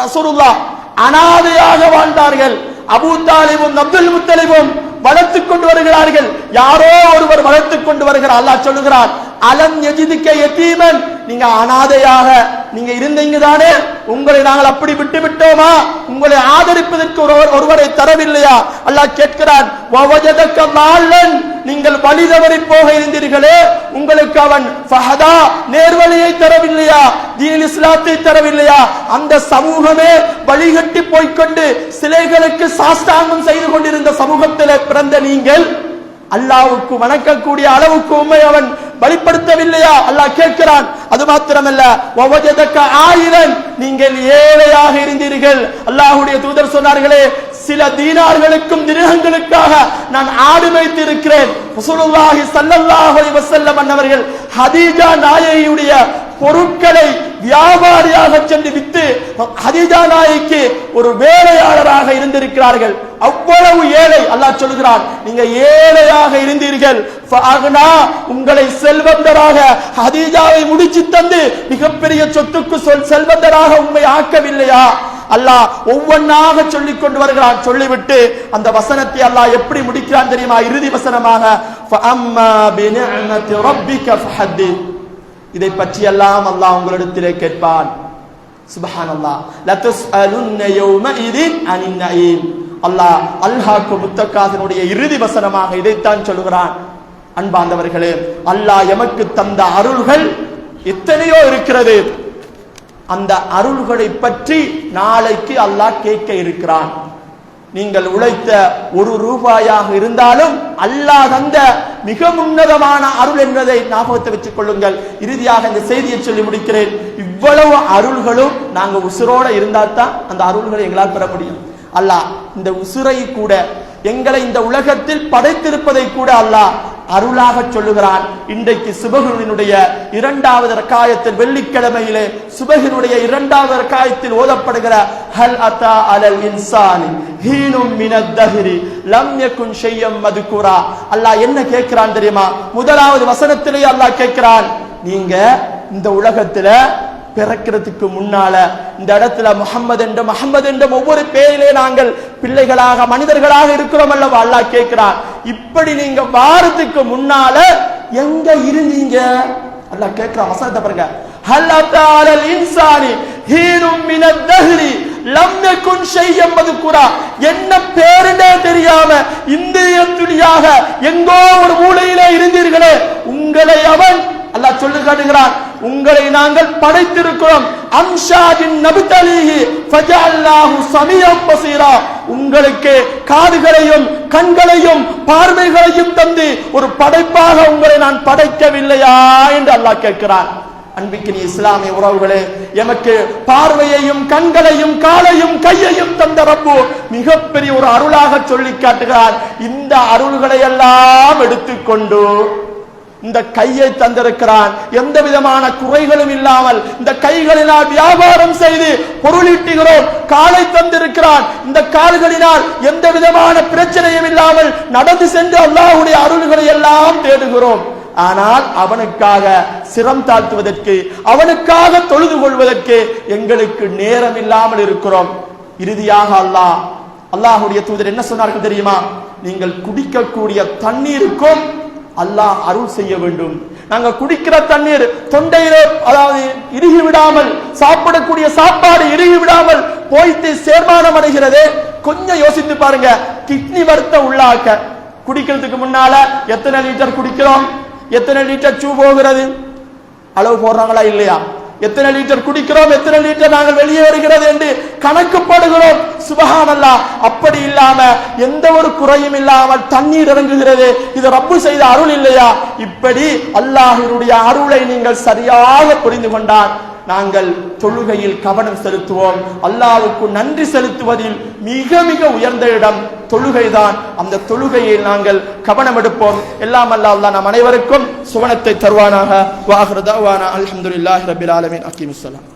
ரசூலுல்லாஹ் அனாதையாக வாழ்ந்தார்கள். அபூ தாலிபும் அப்துல் முத்தலிபும் வளர்த்துக் கொண்டு வருகிறார்கள். யாரோ ஒருவர் வளர்த்துக் கொண்டு வருகிறார். அல்லாஹ் சொல்லுகிறார், அலம் யஜிதுக யதீமன், நீங்க அனாதையாக நீங்க இருந்தீங்க தானே, உங்களை நாங்கள் அப்படி விட்டு விட்டோமா? உங்களை ஆதரிப்பதற்கு ஒருவரை தரவில்லையா? அல்லாஹ் கேட்கிறான், வவஜதக மால்லன், நீங்கள் வழி தவறி போக இருந்தீர்களே, உங்களுக்கு அவன் ஃபஹதா, நேர்வழியை தரவில்லையா? தீன் இஸ்லாத்தை தரவில்லையா? அந்த சமூகமே வழிகட்டி போய்கொண்டு சிலைகளுக்கு சாஸ்தாங்கம் செய்து கொண்டிருந்த சமூகத்தில் பிறந்த நீங்கள் அல்லாஹ்வுக்கு வணங்கக்கூடிய அளவுக்கு உண்மை அவன் வெளிப்படுத்தவில்லையா? அல்லாஹ் கேட்கிறான். அது மாத்திரமல்ல, வவஜதக ஆயிரன், நீங்கள் ஏழையாக இருந்தீர்கள். அல்லாஹ்வுடைய தூதர் சொன்னார்களே, சில தீனார்களுக்கும் திரகங்களுக்காக நான் ஆடு மேய்த்து இருக்கிறேன். ரசூலுல்லாஹி ஸல்லல்லாஹு அலைஹி வஸல்லம் அவர்கள் ஹதீஜா நாயகியுடைய பொருட்களை வியாபாரியாக சென்று வித்து ஹதீஜா நாயகிக்கு ஒரு வேலையாளராக இருந்திருக்கிறார்கள். அவ்வளவு ஏழை. அல்லாஹ் சொல்கிறான், நீங்க ஏழையாக இருந்தீர்கள். உங்களை செல்வந்தராக ஹதீஜாவை முடிச்சு தந்து மிகப்பெரிய சொத்துக்கு செல்வந்தராக உண்மை ஆக்கவில்லையா? அல்லாஹ் ஒவ்வொன்னாக சொல்லிக் கொண்டு வருகிறான். சொல்லிவிட்டு அந்த வசனத்தை அல்லாஹ் எப்படி முடிக்கிறான் தெரியுமா? இறுதி வசனமாக, இதை பற்றி எல்லாம் அல்லாஹ் உங்களிடத்திலே கேட்பான். சுப்ஹானல்லாஹ். லதஸ்அலுன்ன யௌமஇதின் அனின் நஈம். அல்லாஹ் அல்ஹாக்கு முத்தகாஸினுடைய இறுதி வசனமாக இதைத்தான் சொல்கிறான். அன்பார்ந்தவர்களே, அல்லாஹ் எமக்கு தந்த அருள்கள் எத்தனையோ இருக்கிறது. அந்த அருள்களை பற்றி நாளைக்கு அல்லாஹ் கேட்க இருக்கிறான். நீங்கள் உழைத்த ₹1 இருந்தாலும் அல்லாஹ் தந்த மிக உன்னதமான அருள் என்பதை ஞாபகத்தை வச்சுக் கொள்ளுங்கள். இறுதியாக இந்த செய்தியை சொல்லி முடிக்கிறேன். இவ்வளவு அருள்களும் நாங்க உசுரோட இருந்தால்தான் அந்த அருள்களை எங்களால் பெற முடியும். அல்லாஹ் இந்த உசுரை கூட, எங்களை இந்த உலகத்தில் படைத்திருப்பதை கூட அல்லாஹ் அருளாக சொல்லுகிறான். இன்றைக்கு சுபஹினுடைய 2வது ரக்காயத்தில், வெள்ளிக்கிழமையிலே சுபஹினுடைய 2வது ரக்காயத்தில் ஓதப்படுகிற ஹல் அத்தா அலல் இன்சானி ஹீனும் மினத் தஹ்ரி லம் யகுன் ஷையம் மதுகுரா. அல்லாஹ் என்ன கேட்கிறான் தெரியுமா? 1வது வசனத்திலே அல்லாஹ் கேட்கிறான், நீங்க இந்த உலகத்துல பிறக்கிறதுக்கு முன்னால இந்த இடத்துல முஹம்மது என்ற ஒவ்வொரு பேரிலே நாங்கள் பிள்ளைகளாக மனிதர்களாக இருக்கிறோம் அல்லவா? அல்லாஹ் கேட்கிறான், இப்படி நீங்க வாரத்துக்கு முன்னால எங்க இருந்தீங்க? அல்லாஹ் கேட்கிறான். வசனத்தை பாருங்க. ஹல் அத்தா அலல் இன்சானி ஹீனும் மினத் தஹ்ரி லம் யகுன் ஷையம் மதுகுரா. என்ன பேருனே தெரியாம இந்திரியத்துளியாக எங்கோ ஒரு மூலையிலே இருந்தீர்களே, உங்களை அவன் அல்லாஹ் சொல்லி காட்டுகிறான், உங்களை நாங்கள் படைத்திருக்கிறோம். அம்ஷாஜின் நபிதலிஹி ஃபஜஅல்னாஹு ஸமியன் பஸீரா. உங்களுக்கு காதுகளையும் கண்களையும் பார்வைகளையும் தந்து ஒரு படைப்பாக உங்களை நான் படைக்கவில்லையா என்று அல்லாஹ் கேட்கிறான். அன்பிக்கினி இஸ்லாமிய உறவுகளே, எமக்கு பார்வையையும் கண்களையும் காலையும் கையையும் தந்த ரப்பு மிகப்பெரிய ஒரு அருளாக சொல்லி காட்டுகிறார். இந்த அருள்களை எல்லாம் எடுத்துக்கொண்டு இந்த கையை தந்திருக்கிறான். எந்த விதமான குறைகளும் இல்லாமல் இந்த கைகளினால் வியாபாரம் செய்து பொருளீட்டுகிறோம். காலை தந்திருக்கிறான். இந்த கால்களினால் எந்த விதமான பிரச்சனையும் இல்லாமல் நடந்து சென்று அல்லாஹ்வுடைய அருள்களை எல்லாம் தேடுகிறோம். ஆனால் அவனுக்காக சிரம் தாழ்த்துவதற்கு, அவனுக்காக தொழுது கொள்வதற்கு எங்களுக்கு நேரம் இல்லாமல் இருக்கிறோம். இறுதியாக அல்லாஹ்வுடைய தூதர் என்ன சொன்னார்கள் தெரியுமா? நீங்கள் குடிக்கக்கூடிய தண்ணீருக்கும் அல்லாஹ் அருள் செய்ய வேண்டும். நாங்க குடிக்கிற தண்ணீர் தொண்டையிலே, அதாவது இறுகி விடாமல், சாப்பிடக்கூடிய சாப்பாடு இறுகி விடாமல் போய்த்து சேர்மானம் அடைகிறது. கொஞ்சம் யோசித்து பாருங்க. கிட்னி வருத்த உள்ளாக்க குடிக்கிறதுக்கு முன்னால எத்தனை லிட்டர் குடிக்கிறோம்? எத்தனை லிட்டர் சூ போகிறது? அளவு போடுறாங்களா இல்லையா? எத்தனை லிட்டர் குடிக்கிறோம், எத்தனை லிட்டர் நாங்கள் வெளியே வருகிறது என்று கணக்கு போடுகிறோம். சுபஹானல்லாஹ். அப்படி இல்லாம எந்த ஒரு குறையும் இல்லாமல் தண்ணீர் இறங்குகிறது. இது ரப்பு செய்த அருள் இல்லையா? இப்படி அல்லாஹ்வுடைய அருளை நீங்கள் சரியாக புரிந்து கொண்டால் நாங்கள் தொழுகையில் கவனம் செலுத்துவோம். அல்லாஹ்வுக்கு நன்றி செலுத்துவதில் மிக மிக உயர்ந்த இடம் தொழுகைதான். அந்த தொழுகையில் நாங்கள் கவனம் எடுப்போம். எல்லாம் அல்லாஹ் நம் அனைவருக்கும் சுவனத்தை தருவானாக. வ ஆகிரு தஅவானா அல்ஹம்துலில்லாஹி ரப்பில் ஆலமீன். அகீமுஸ் ஸலாம்.